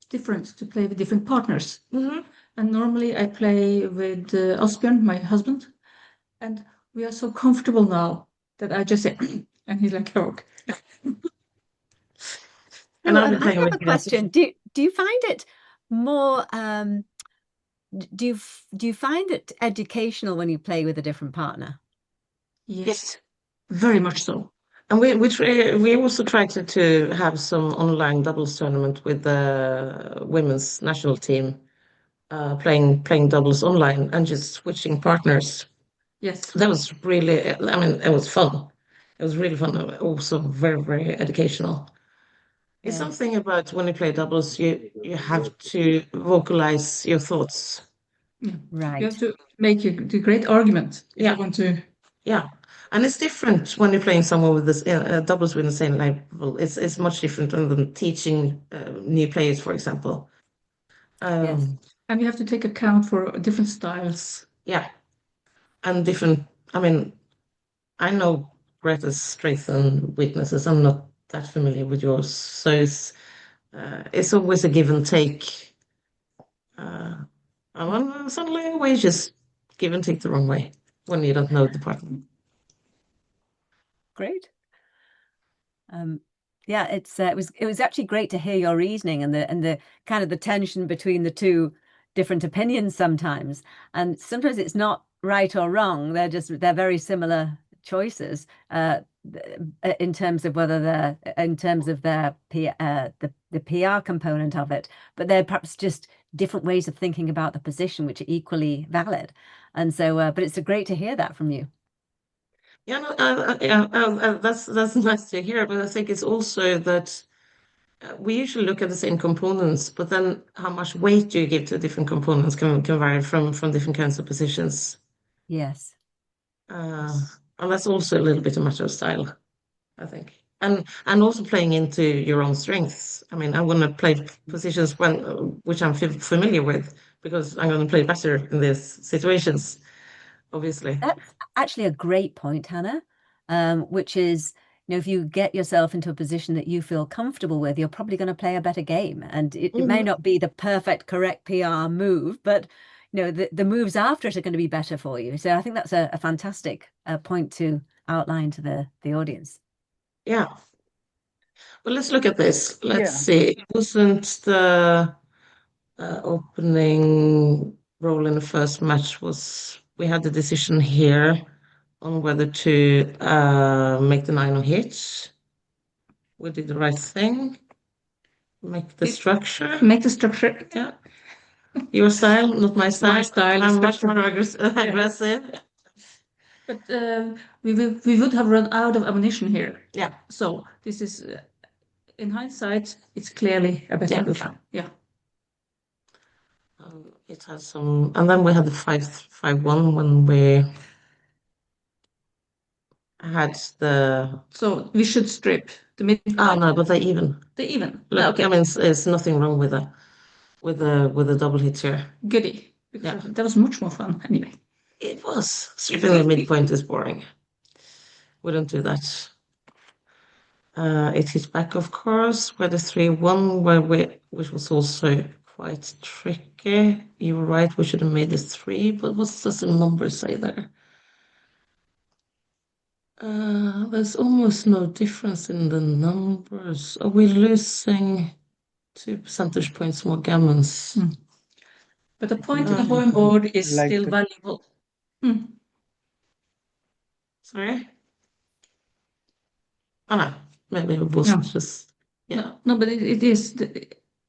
different to play with different partners. Mm-hmm. And normally I play with Asbjørn, my husband, and we are so comfortable now that I just say, and he's like, oh. And I've been I playing have with a question. Do you find it more do you find it educational when you play with a different partner? Yes, very much so. And we also tried to have some online doubles tournament with the women's national team, playing doubles online and just switching partners. Yes. That was really, I mean, it was fun. It was really fun. Also very, very educational. It's Yes. something about when you play doubles, you have to vocalize your thoughts. Yeah. You Right. have to make the great argument if Yeah. you want to. Yeah. And it's different when you're playing someone with this doubles with the same level. It's much different than teaching new players, for example. Yes. And you have to take account for different styles. Yeah. And different, I mean, I know Greta's strengths and weaknesses. I'm not that familiar with yours. So it's always a give and take. And then suddenly we just give and take the wrong way when you don't know the partner. Great. Yeah, it was actually great to hear your reasoning and the kind of the tension between the two different opinions sometimes. And sometimes it's not right or wrong. They're very similar choices in terms of whether they're in terms of their the PR component of it, but they're perhaps just different ways of thinking about the position, which are equally valid. And so, but it's great to hear that from you. Yeah, no, that's nice to hear, but I think it's also that we usually look at the same components, but then how much weight do you give to different components can vary from different kinds of positions. Yes. And that's also a little bit a matter of style, I think. And also playing into your own strengths. I mean, I'm going to play positions which I'm familiar with because I'm going to play better in these situations, obviously. That's actually a great point, Hannah, which is, if you get yourself into a position that you feel comfortable with, you're probably going to play a better game. And it may not be the perfect, correct PR move, but the moves after it are going to be better for you. So I think that's a fantastic point to outline to the audience. Yeah. Well, let's look at this. Let's Yeah. see. It wasn't the opening role in the first match we had the decision here on whether to make the 9 hit. We did the right thing. Make the structure. Make the structure. Yeah. Your style, not my style. My style. I'm much more aggressive. But we would have run out of ammunition here. Yeah. So this is, in hindsight, it's clearly a better move. Yeah. It has some, and then we had the 5-1 when we had the. So we should strip the mid. Oh no, but they even. They even. Look, Okay. I mean, there's nothing wrong with the double hit here. Goody. Yeah. That was much more fun anyway. It was. Stripping the midpoint is boring. We don't do that. It hit back, of course, where the 3-1, which was also quite tricky. You were right, we should have made this 3, but what does the number say there? There's almost no difference in the numbers. Are we losing 2 percentage points more gammons? But the point on the home board is Like still the- valuable. Sorry? Oh no, maybe it was No. just, yeah. No, but it is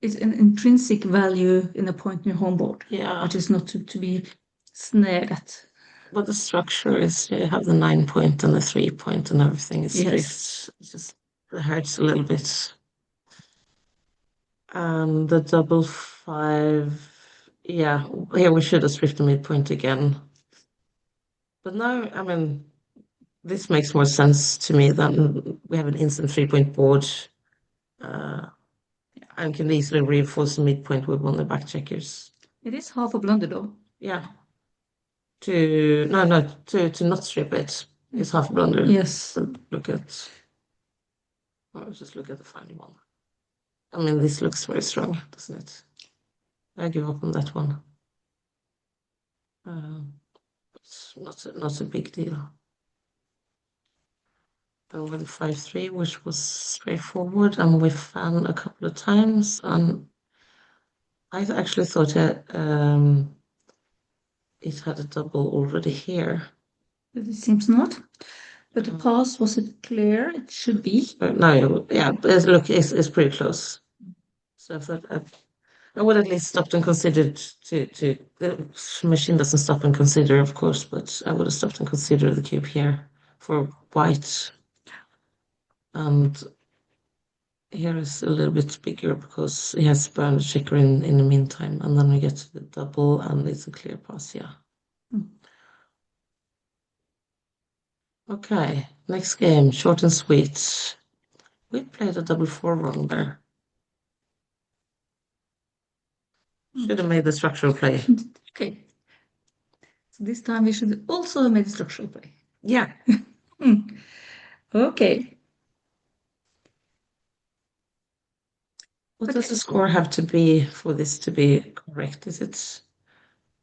it's an intrinsic value in a point in your home board, Yeah. which is not to be snared at. But the structure is you have the 9 point and the 3 point and everything is stripped. Yes. It just it hurts a little bit. And the double 5, yeah, here we should have stripped the midpoint again. But now, I mean, this makes more sense to me than we have an instant 3-point board and can easily reinforce the midpoint with one of the back checkers. It is half a blunder though. Yeah. To not strip it is half a blunder. Yes. Let's just look at the final one. I mean, this looks very strong, doesn't it? I give up on that one. It's not a big deal. Then with the 5-3, which was straightforward, and we fan a couple of times, and I actually thought it had a double already here. But it seems not. But the pass, was it clear? It should be. No, yeah, look, it's pretty close. So I thought I would at least stopped and considered to the machine doesn't stop and consider, of course, but I would have stopped and considered the cube here for white. And here is a little bit bigger because he has burned the checker in the meantime, and then we get to the double and it's a clear pass, yeah. Okay, next game, short and sweet. We played a double 4 wrong there. Should have made the structural play. Okay. So this time we should also have made a structural play. Yeah. Okay. What does the score have to be for this to be correct? Is it,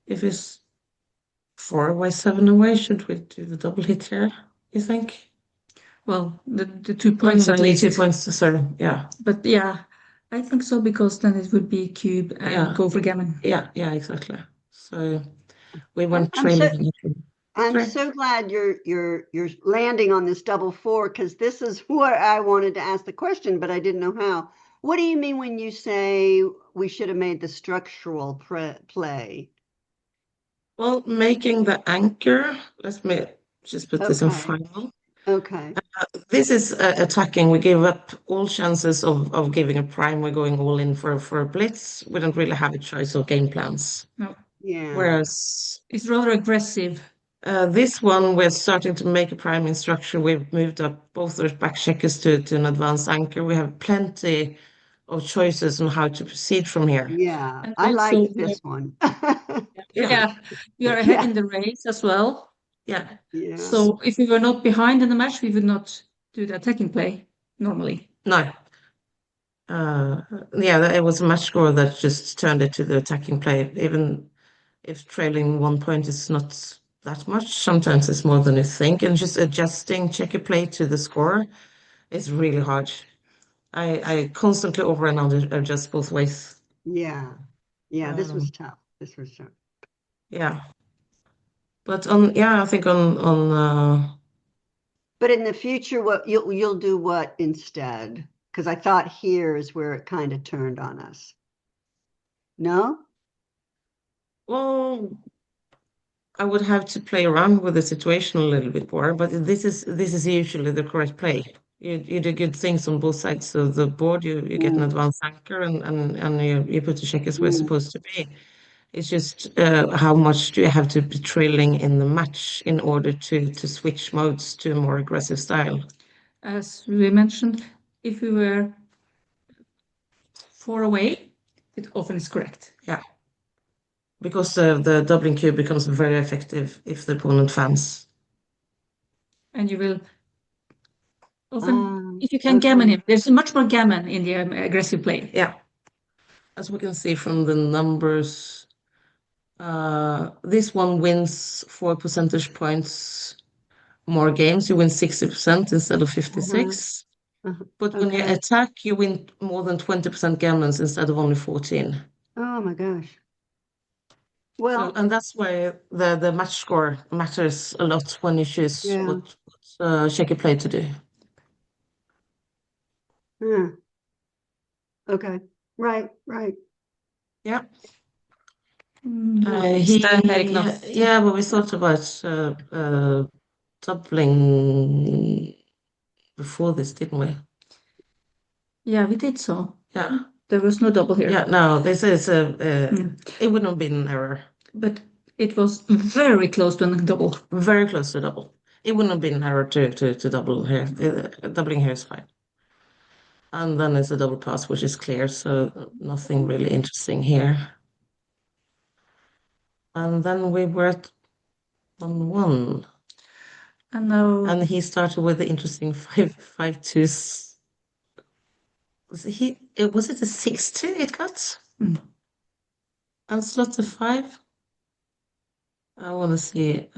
if it's 4 away, 7 away, should we do the double hit here, you think? Well, the 2 points are 2 needed. points to serve, yeah. But yeah, I think so, because then it would be cube and go for gammon. Yeah, exactly. So we went I'm trailing. so glad you're landing on this double 4, because this is what I wanted to ask the question, but I didn't know how. What do you mean when you say we should have made the structural play? Well, making the anchor, let me just put this in final. Okay. This is attacking. We gave up all chances of giving a prime. We're going all in for a blitz. We don't really have a choice of game plans. No. Yeah. Whereas it's rather aggressive. This one, we're starting to make a prime in structure. We've moved up both those back checkers to an advanced anchor. We have plenty of choices on how to proceed from here. Yeah, And I also like this one. Yeah, we are ahead in the race as well. Yeah. So if we were not behind in the match, we would not do the attacking play normally. No. Yeah, it was a match score that just turned it to the attacking play. Even if trailing 1 point is not that much, sometimes it's more than you think. And just adjusting checker play to the score is really hard. I constantly over and under adjust both ways. Yeah. This was tough. Yeah. But I think on But in the future, what you'll do what instead? Because I thought here is where it kind of turned on us. No? well, I would have to play around with the situation a little bit more, but this is usually the correct play. You do good things on both sides of the board. You get an advanced anchor and you put the checkers where it's supposed to be. It's just how much do you have to be trailing in the match in order to switch modes to a more aggressive style? As we mentioned, if we were 4 away, it often is correct. Yeah. Because the doubling cube becomes very effective if the opponent fans. And you will often, if you can gammon him, there's much more gammon in the aggressive play. Yeah. As we can see from the numbers, this one wins 4 percentage points more games. You win 60% instead of 56. But when you attack, you win more than 20% gammons instead of only 14. Oh my gosh. Well, and that's why the match score matters a lot when you choose what checker play to do. Okay. Right. Yeah. But we thought about doubling before this, didn't we? Yeah, we did so. Yeah. There was no double here. Yeah, no, this is it wouldn't have been an error. But it was very close to a double. Very close to double. It wouldn't have been an error to double here. Doubling here is fine. And then it's a double pass, which is clear, so nothing really interesting here. And then we were at 1-1. And now... And he started with the interesting 5-2. Was it a 6-2 it got? And slot to 5. I want to see.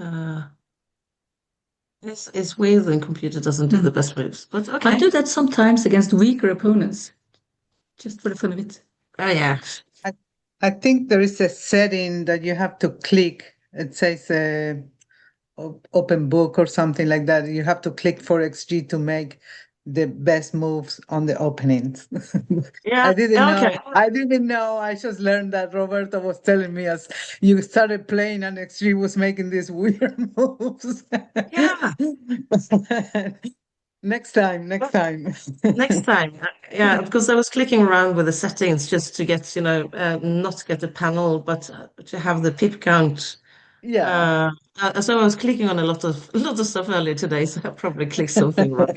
It's weird when computer doesn't do the best moves, but okay. I do that sometimes against weaker opponents, just for the fun of it. Oh yeah. I think there is a setting that you have to click. It says open book or something like that. You have to click for XG to make the best moves on the openings. Yeah, I didn't know. okay. I didn't know. I just learned that Roberto was telling me as you started playing and XG was making these weird moves. Yeah. Next time, next time. Next time, yeah, because I was clicking around with the settings just to get, not to get the panel, but to have the pip count. Yeah. So I was clicking on a lot of stuff earlier today, so I probably clicked something wrong.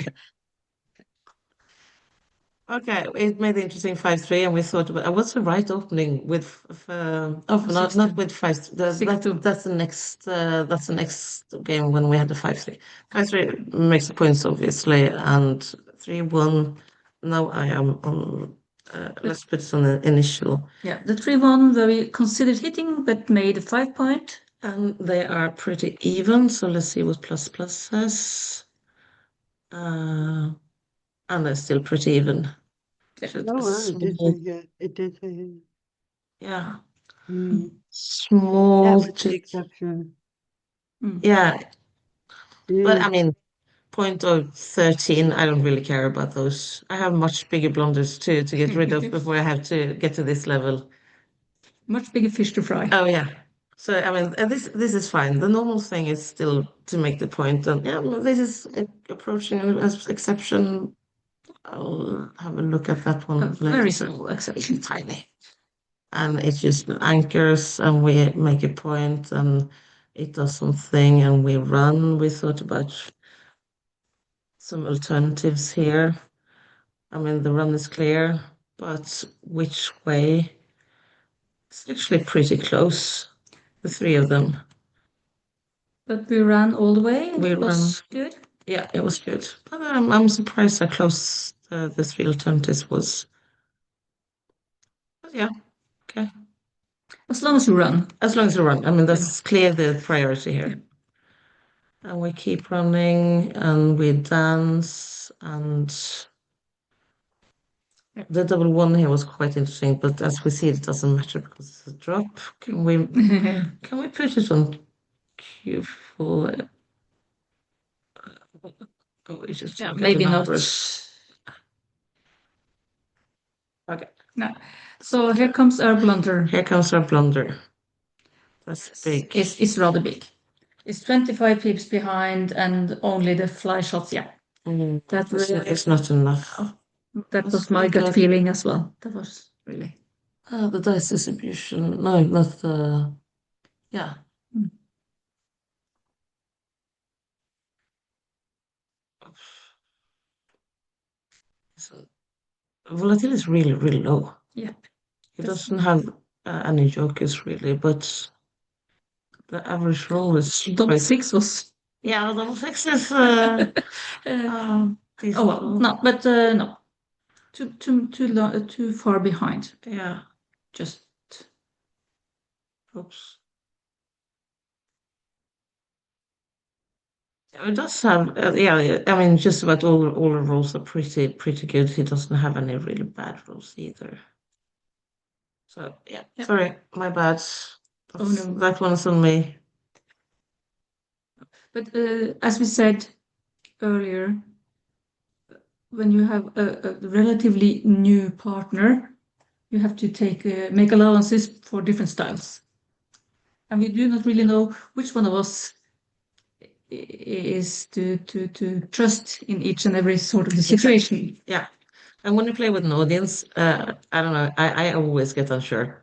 Okay, it made the interesting 5-3, and we thought about what's the right opening with not with 5. That's the next game when we had the 5-3. 5-3 makes the points obviously, and 3-1. Now I am on. Let's put it on the initial. Yeah, the 3-1 very considered hitting, but made a 5 point. And they are pretty even, so let's see what plus says. And they're still pretty even. Oh, wow, it did say, yeah, it did say, Yeah. that Small was the to, exception. yeah. But Yeah. I mean, point of 13, I don't really care about those. I have much bigger blunders to get rid of before I have to get to this level. Much bigger fish to fry. Oh yeah. So I mean, this is fine. The normal thing is still to make the point, and yeah, well, this is approaching as exception. I'll have a look at that one later. Very small exception. Tiny. And it just anchors, and we make a point, and it does something, and we run. We thought about some alternatives here. I mean, the run is clear, but which way? It's actually pretty close, the three of them. But we ran all the way. We It was good. Yeah, it was good. But I'm surprised how close the three alternatives was. But yeah, okay. As long as you run. As long as you run. I mean, that's clear the priority here. And we keep running, and we dance, and the double one here was quite interesting, but as we see, it doesn't matter because it's a drop. Can we put it on Q4? Oh, it's just maybe not. numbers. Okay. No. So here comes our blunder. Here comes our blunder. That's big. It's rather big. It's 25 pips behind, and only the fly shots. Yeah, That was it's not enough. that was my gut feeling as well. That was really. The dice distribution. No, not the. Yeah. So, volatility is really, really low. Yeah. It doesn't have any jokers really, but the average roll is Double 6 was. Yeah, double 6 is oh well, no, but no, too far behind. Yeah. Just. Oops. It does have, yeah. I mean, just about all the rolls are pretty good. He doesn't have any really bad rolls either. So yeah, sorry, my bad. Oh no, that one's on me. But as we said earlier, when you have a relatively new partner, you have to make allowances for different styles, and we do not really know which one of us is to trust in each and every sort of the situation. Yeah. And when you play with an audience, I don't know, I always get unsure.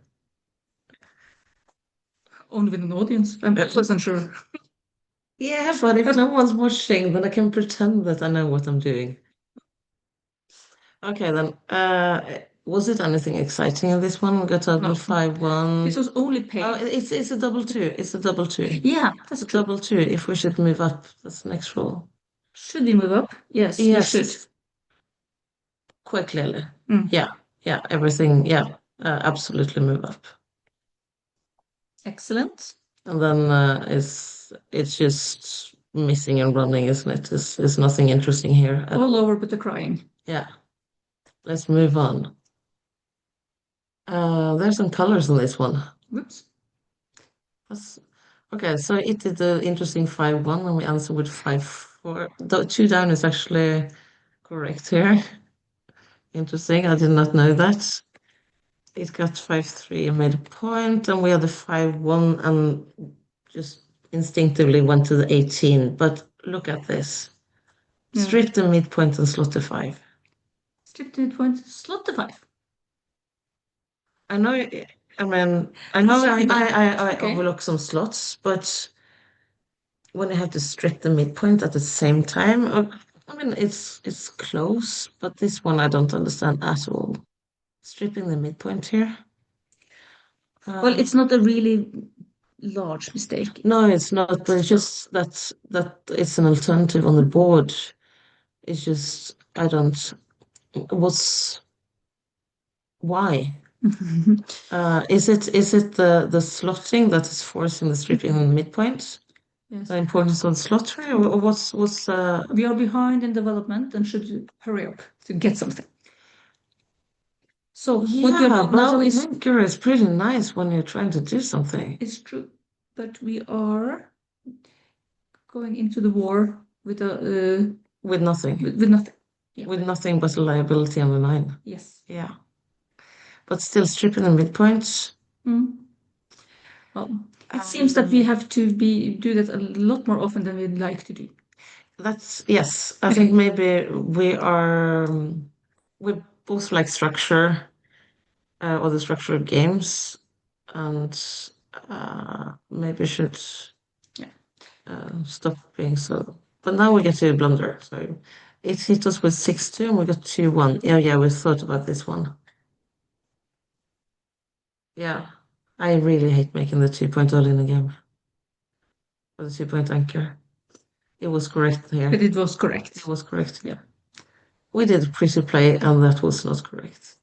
Only with an audience, I'm always unsure. Yeah, but if no one's watching, then I can pretend that I know what I'm doing. Okay, then. Was it anything exciting in this one? We got a 5-1. This was only paid. Oh, it's a double 2. It's a double 2. Yeah, that's a double 2. If we should move up, that's the next roll. Should we move up? Yes, we should. Quite clearly. Yeah, everything. Yeah, absolutely move up. Excellent. And then it's just missing and running, isn't it? There's nothing interesting here. All over but the crying. Yeah. Let's move on. There's some colors on this one. Whoops. Okay, so it did the interesting 5-1, and we answered with 5-4. The 2 down is actually correct here. Interesting, I did not know that. It got 5-3 and made a point, and we had a 5-1 and just instinctively went to the 18. But look at this. Strip the midpoint and slot the 5. Strip the midpoint, slot the 5. I know, I mean, I know Sorry, but- I okay. overlook some slots, but when I have to strip the midpoint at the same time, I mean, it's close, but this one I don't understand at all. Stripping the midpoint here. Well, it's not a really large mistake. No, it's not, but it's just that it's an alternative on the board. It's just, I don't, why? Is it the slotting that is forcing the stripping in the midpoint? Yes. The importance of the slot, or what's We are behind in development and should hurry up to get something. So what you're yeah, doing but now the is anchor is pretty nice when you're trying to do something. it's true, but we are going into the war with a With nothing. with nothing. Yeah. With nothing but a liability on the 9. Yes. Yeah. But still stripping the midpoint. Well, it seems that we have to do that a lot more often than we'd like to do. Yes. I think maybe we both like structure, or the structure of games, and maybe should stop being so. But now we get to blunder. So it hit us with 6-2 and we got 2-1. Yeah, we thought about this one. Yeah. I really hate making the 2-point all in the game. Or the 2-point anchor. It was correct here. But it was correct. It was correct, yeah. We did a pretty play and that was not correct.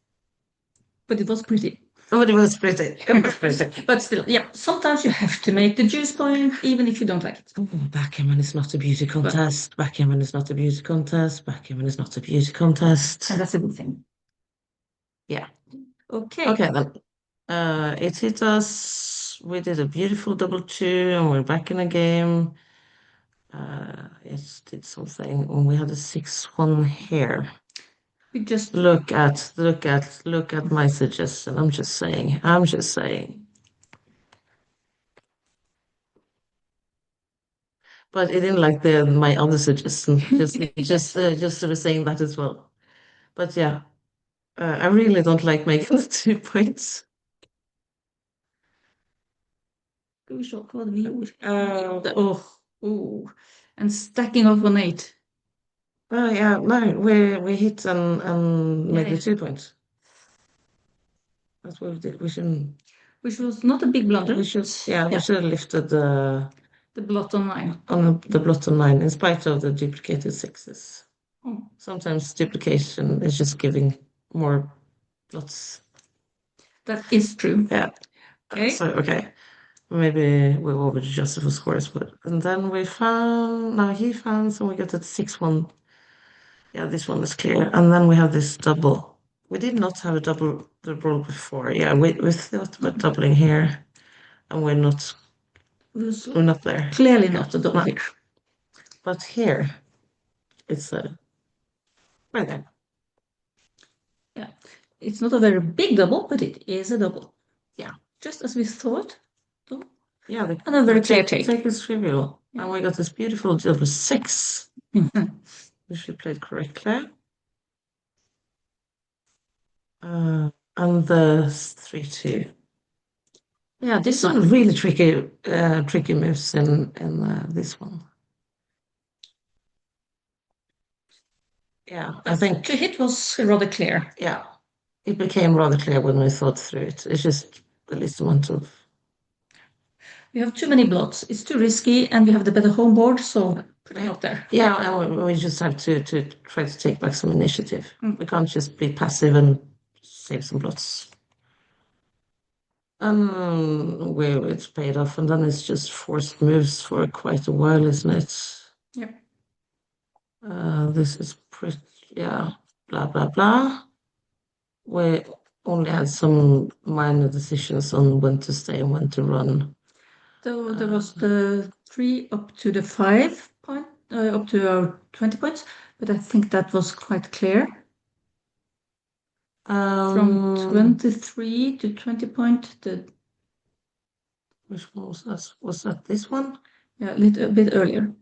But it was pretty. But it was pretty. It was pretty. But still, yeah, sometimes you have to make the juice point even if you don't like it. Oh, backgammon is not a beauty contest. Backgammon is not a beauty contest. Backgammon is not a beauty contest. And that's a good thing. Yeah. Okay. Okay, then. It hit us. We did a beautiful double 2 and we're back in the game. It did something when we had a 6-1 here. We just Look at my suggestion. I'm just saying. But it didn't like my other suggestion. Just sort of saying that as well. But yeah, I really don't like making the 2 points. And stacking up on 8. Oh yeah, no, we hit and made the 2 points. That's what we did. We shouldn't. Which was not a big blunder. We should have lifted the blot on 9. On the blot on 9 in spite of the duplicated 6s. Oh. Sometimes duplication is just giving more blots. That is true. Yeah. Okay. So maybe we over to Gjelseth for scores, and then he found, so we got that 6-1. Yeah, this one is clear. And then we have this double. We did not have a double the roll before. Yeah, we thought about doubling here, and we're not there. Clearly not a double here. But here, it's right there. Yeah, it's not a very big double, but it is a double. Yeah, just as we thought. So, yeah, and a very clear take. Take is trivial, and we got this beautiful double 6. Which we played correctly. And the 3-2. Yeah, this one really tricky moves in this one. Yeah, I think the hit was rather clear. Yeah, it became rather clear when we thought through it. It's just the least amount of. We have too many blots. It's too risky, and we have the better home board, so put it out there. Yeah, and we just have to try to take back some initiative. We can't just be passive and save some blots. It's paid off, and then it's just forced moves for quite a while, isn't it? Yep. This is pretty, blah, blah, blah. We only had some minor decisions on when to stay and when to run. So there was the 3 up to the 5 point, up to our 20 points, but I think that was quite clear. From 23 to 20 point, which one was that? Was that this one? Yeah, a bit earlier.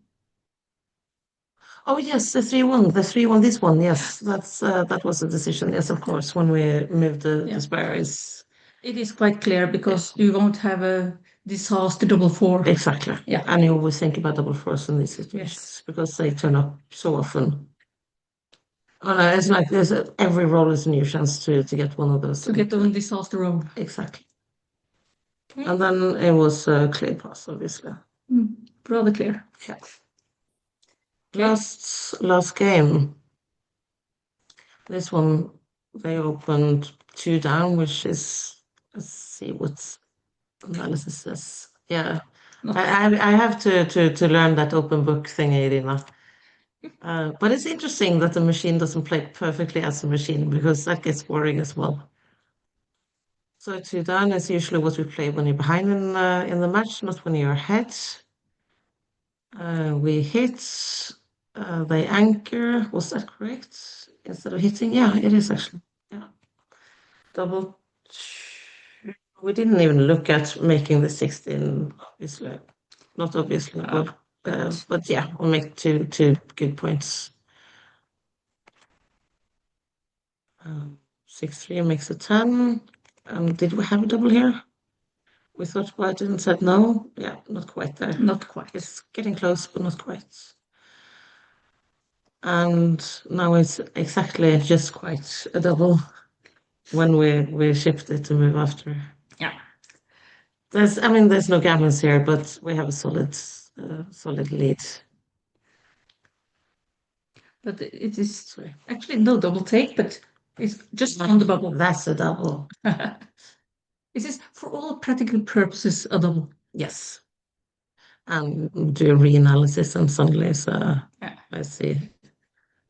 Oh yes, the 3-1, this one. Yes, that was a decision. Yes, of course, when we moved the sparrows. It is quite clear because you won't have a disaster double 4. Exactly. Yeah. And you always think about double 4s in these situations because they turn up so often. Oh no, it's like every roll is a new chance to get one of those. To get on disaster roll. Exactly. Okay. And then it was a clear pass, obviously. Rather clear. Yeah. Last game. This one they opened 2 down, which is, let's see what analysis says. Yeah. I have to learn that open book thing, Irina. But it's interesting that the machine doesn't play perfectly as a machine because that gets boring as well. So 2 down is usually what we play when you're behind in the match, not when you're ahead. We hit, they anchor. Was that correct? Instead of hitting? Yeah, it is actually. Yeah. Double. We didn't even look at making the 16, obviously. Not obviously, but yeah, we'll make two good points. 6-3 makes a 10. Did we have a double here? We thought about it and said no. Yeah, not quite there. Not quite. It's getting close, but not quite. And now it's exactly just quite a double when we shift it to move after. Yeah. There's no gammons here, but we have a solid lead. But it is actually no double take, but it's just on the bubble. That's a double. This is, for all practical purposes, a double. Yes. And do a reanalysis and suddenly I see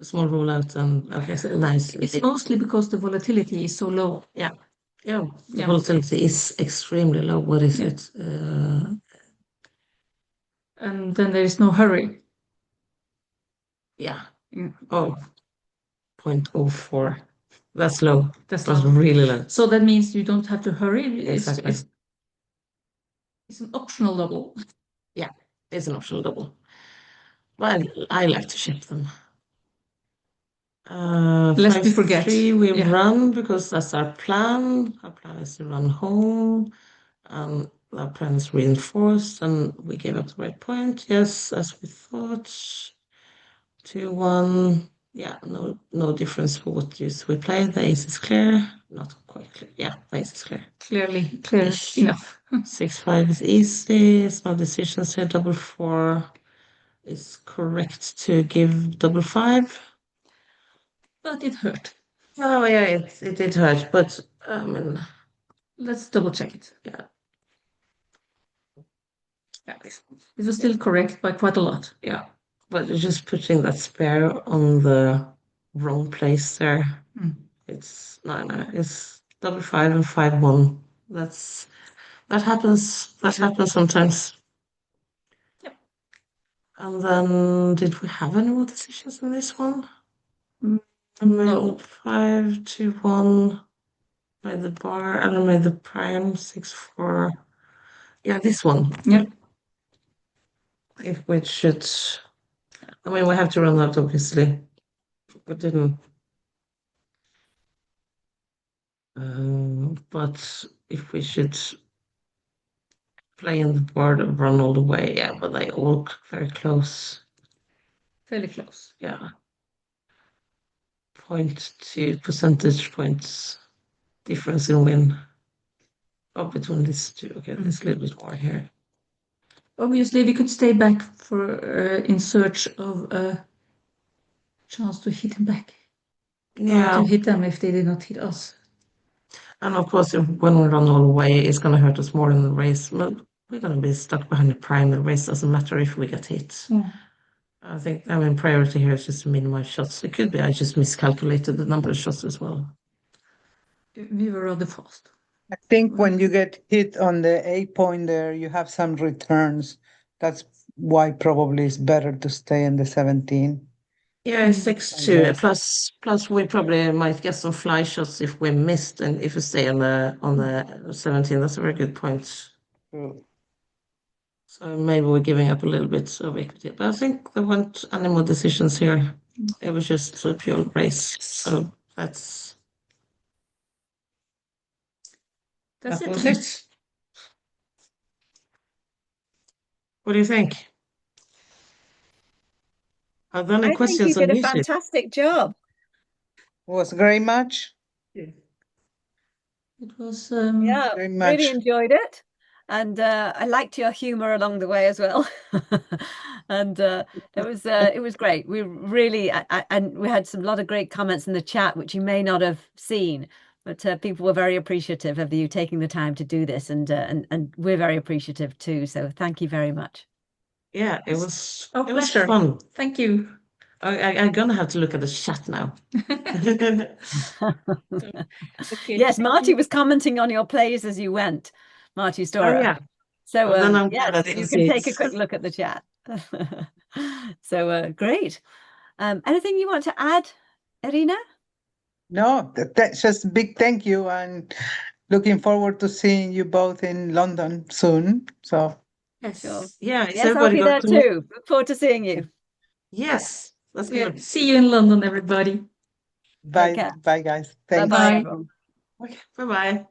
a small rollout and okay, so nice. It's mostly because the volatility is so low. Yeah. Yeah. The volatility is extremely low. What is it? And then there is no hurry. Yeah. Oh, 0.04. That's low. That's really low. So that means you don't have to hurry. Exactly. It's an optional double. Yeah, it's an optional double. Well, I like to ship them. Lest we forget. 5-3 we run because that's our plan. Our plan is to run home. Our plan is reinforced, and we gave up the right point. Yes, as we thought. 2-1. Yeah, no difference for what use we play. The ace is clear. Not quite clear. Yeah, the ace is clear. Clearly clear enough. 6-5 is easy. It's no decisions here. Double 4 is correct to give double 5. But it hurt. Oh yeah, it did hurt, but let's double check it. Yeah. It was still correct by quite a lot. Yeah. But just putting that spare on the wrong place there. It's it's double 5 and 5-1. That happens sometimes. Yep. And then did we have any more decisions in this one? No. 5-2-1. Made the bar and I made the prime 6-4. Yeah, this one. Yeah. If we should, we have to run out obviously. We didn't. But if we should play in the board and run all the way, yeah, but they all very close. Fairly close. Yeah. 0.2 percentage points difference in win. Between these two. Okay, there's a little bit more here. Obviously, we could stay back for in search of a chance to hit him back. Yeah. Or to hit them if they did not hit us. And of course, when we run all the way, it's going to hurt us more in the race. But we're going to be stuck behind the prime. The race doesn't matter if we get hit. Yeah. I think, priority here is just to minimize shots. It could be I just miscalculated the number of shots as well. We were rather fast. I think when you get hit on the 8 point there, you have some returns. That's why probably it's better to stay in the 17. Yeah, Mm. 6-2. Yes. Plus we probably might get some fly shots if we missed and if we stay on the 17. That's a very good point. True. So maybe we're giving up a little bit of equity. But I think there weren't any more decisions here. It was just a pure race. So That's that it. was it. What do you think? Are there any I think questions you on did a YouTube? fantastic job. Was great match. It was Yeah, Very really much. enjoyed it. And I liked your humor along the way as well. And it was great. We really and we had some lot of great comments in the chat, which you may not have seen, but people were very appreciative of you taking the time to do this, and we're very appreciative too. So thank you very much. Yeah, it was Our it was pleasure. fun. Thank you. I'm gonna have to look at the chat now. Okay. Yes, Marty was commenting on your plays as you went, Marty Oh Stora. yeah. So Well, then I'm glad I yes, didn't you see can take a it. quick look at the chat. So great. Anything you want to add, Irina? No, that's just a big thank you and looking forward to seeing you both in London soon. So Yes. Sure. Yeah, is Yes, I'll everybody be going there to meet? too. Look forward to seeing you. Yes, that's Yeah. gonna be. See you in London, everybody. bye, care. bye guys. Bye Thanks. bye, Bye. everyone. Okay, bye-bye.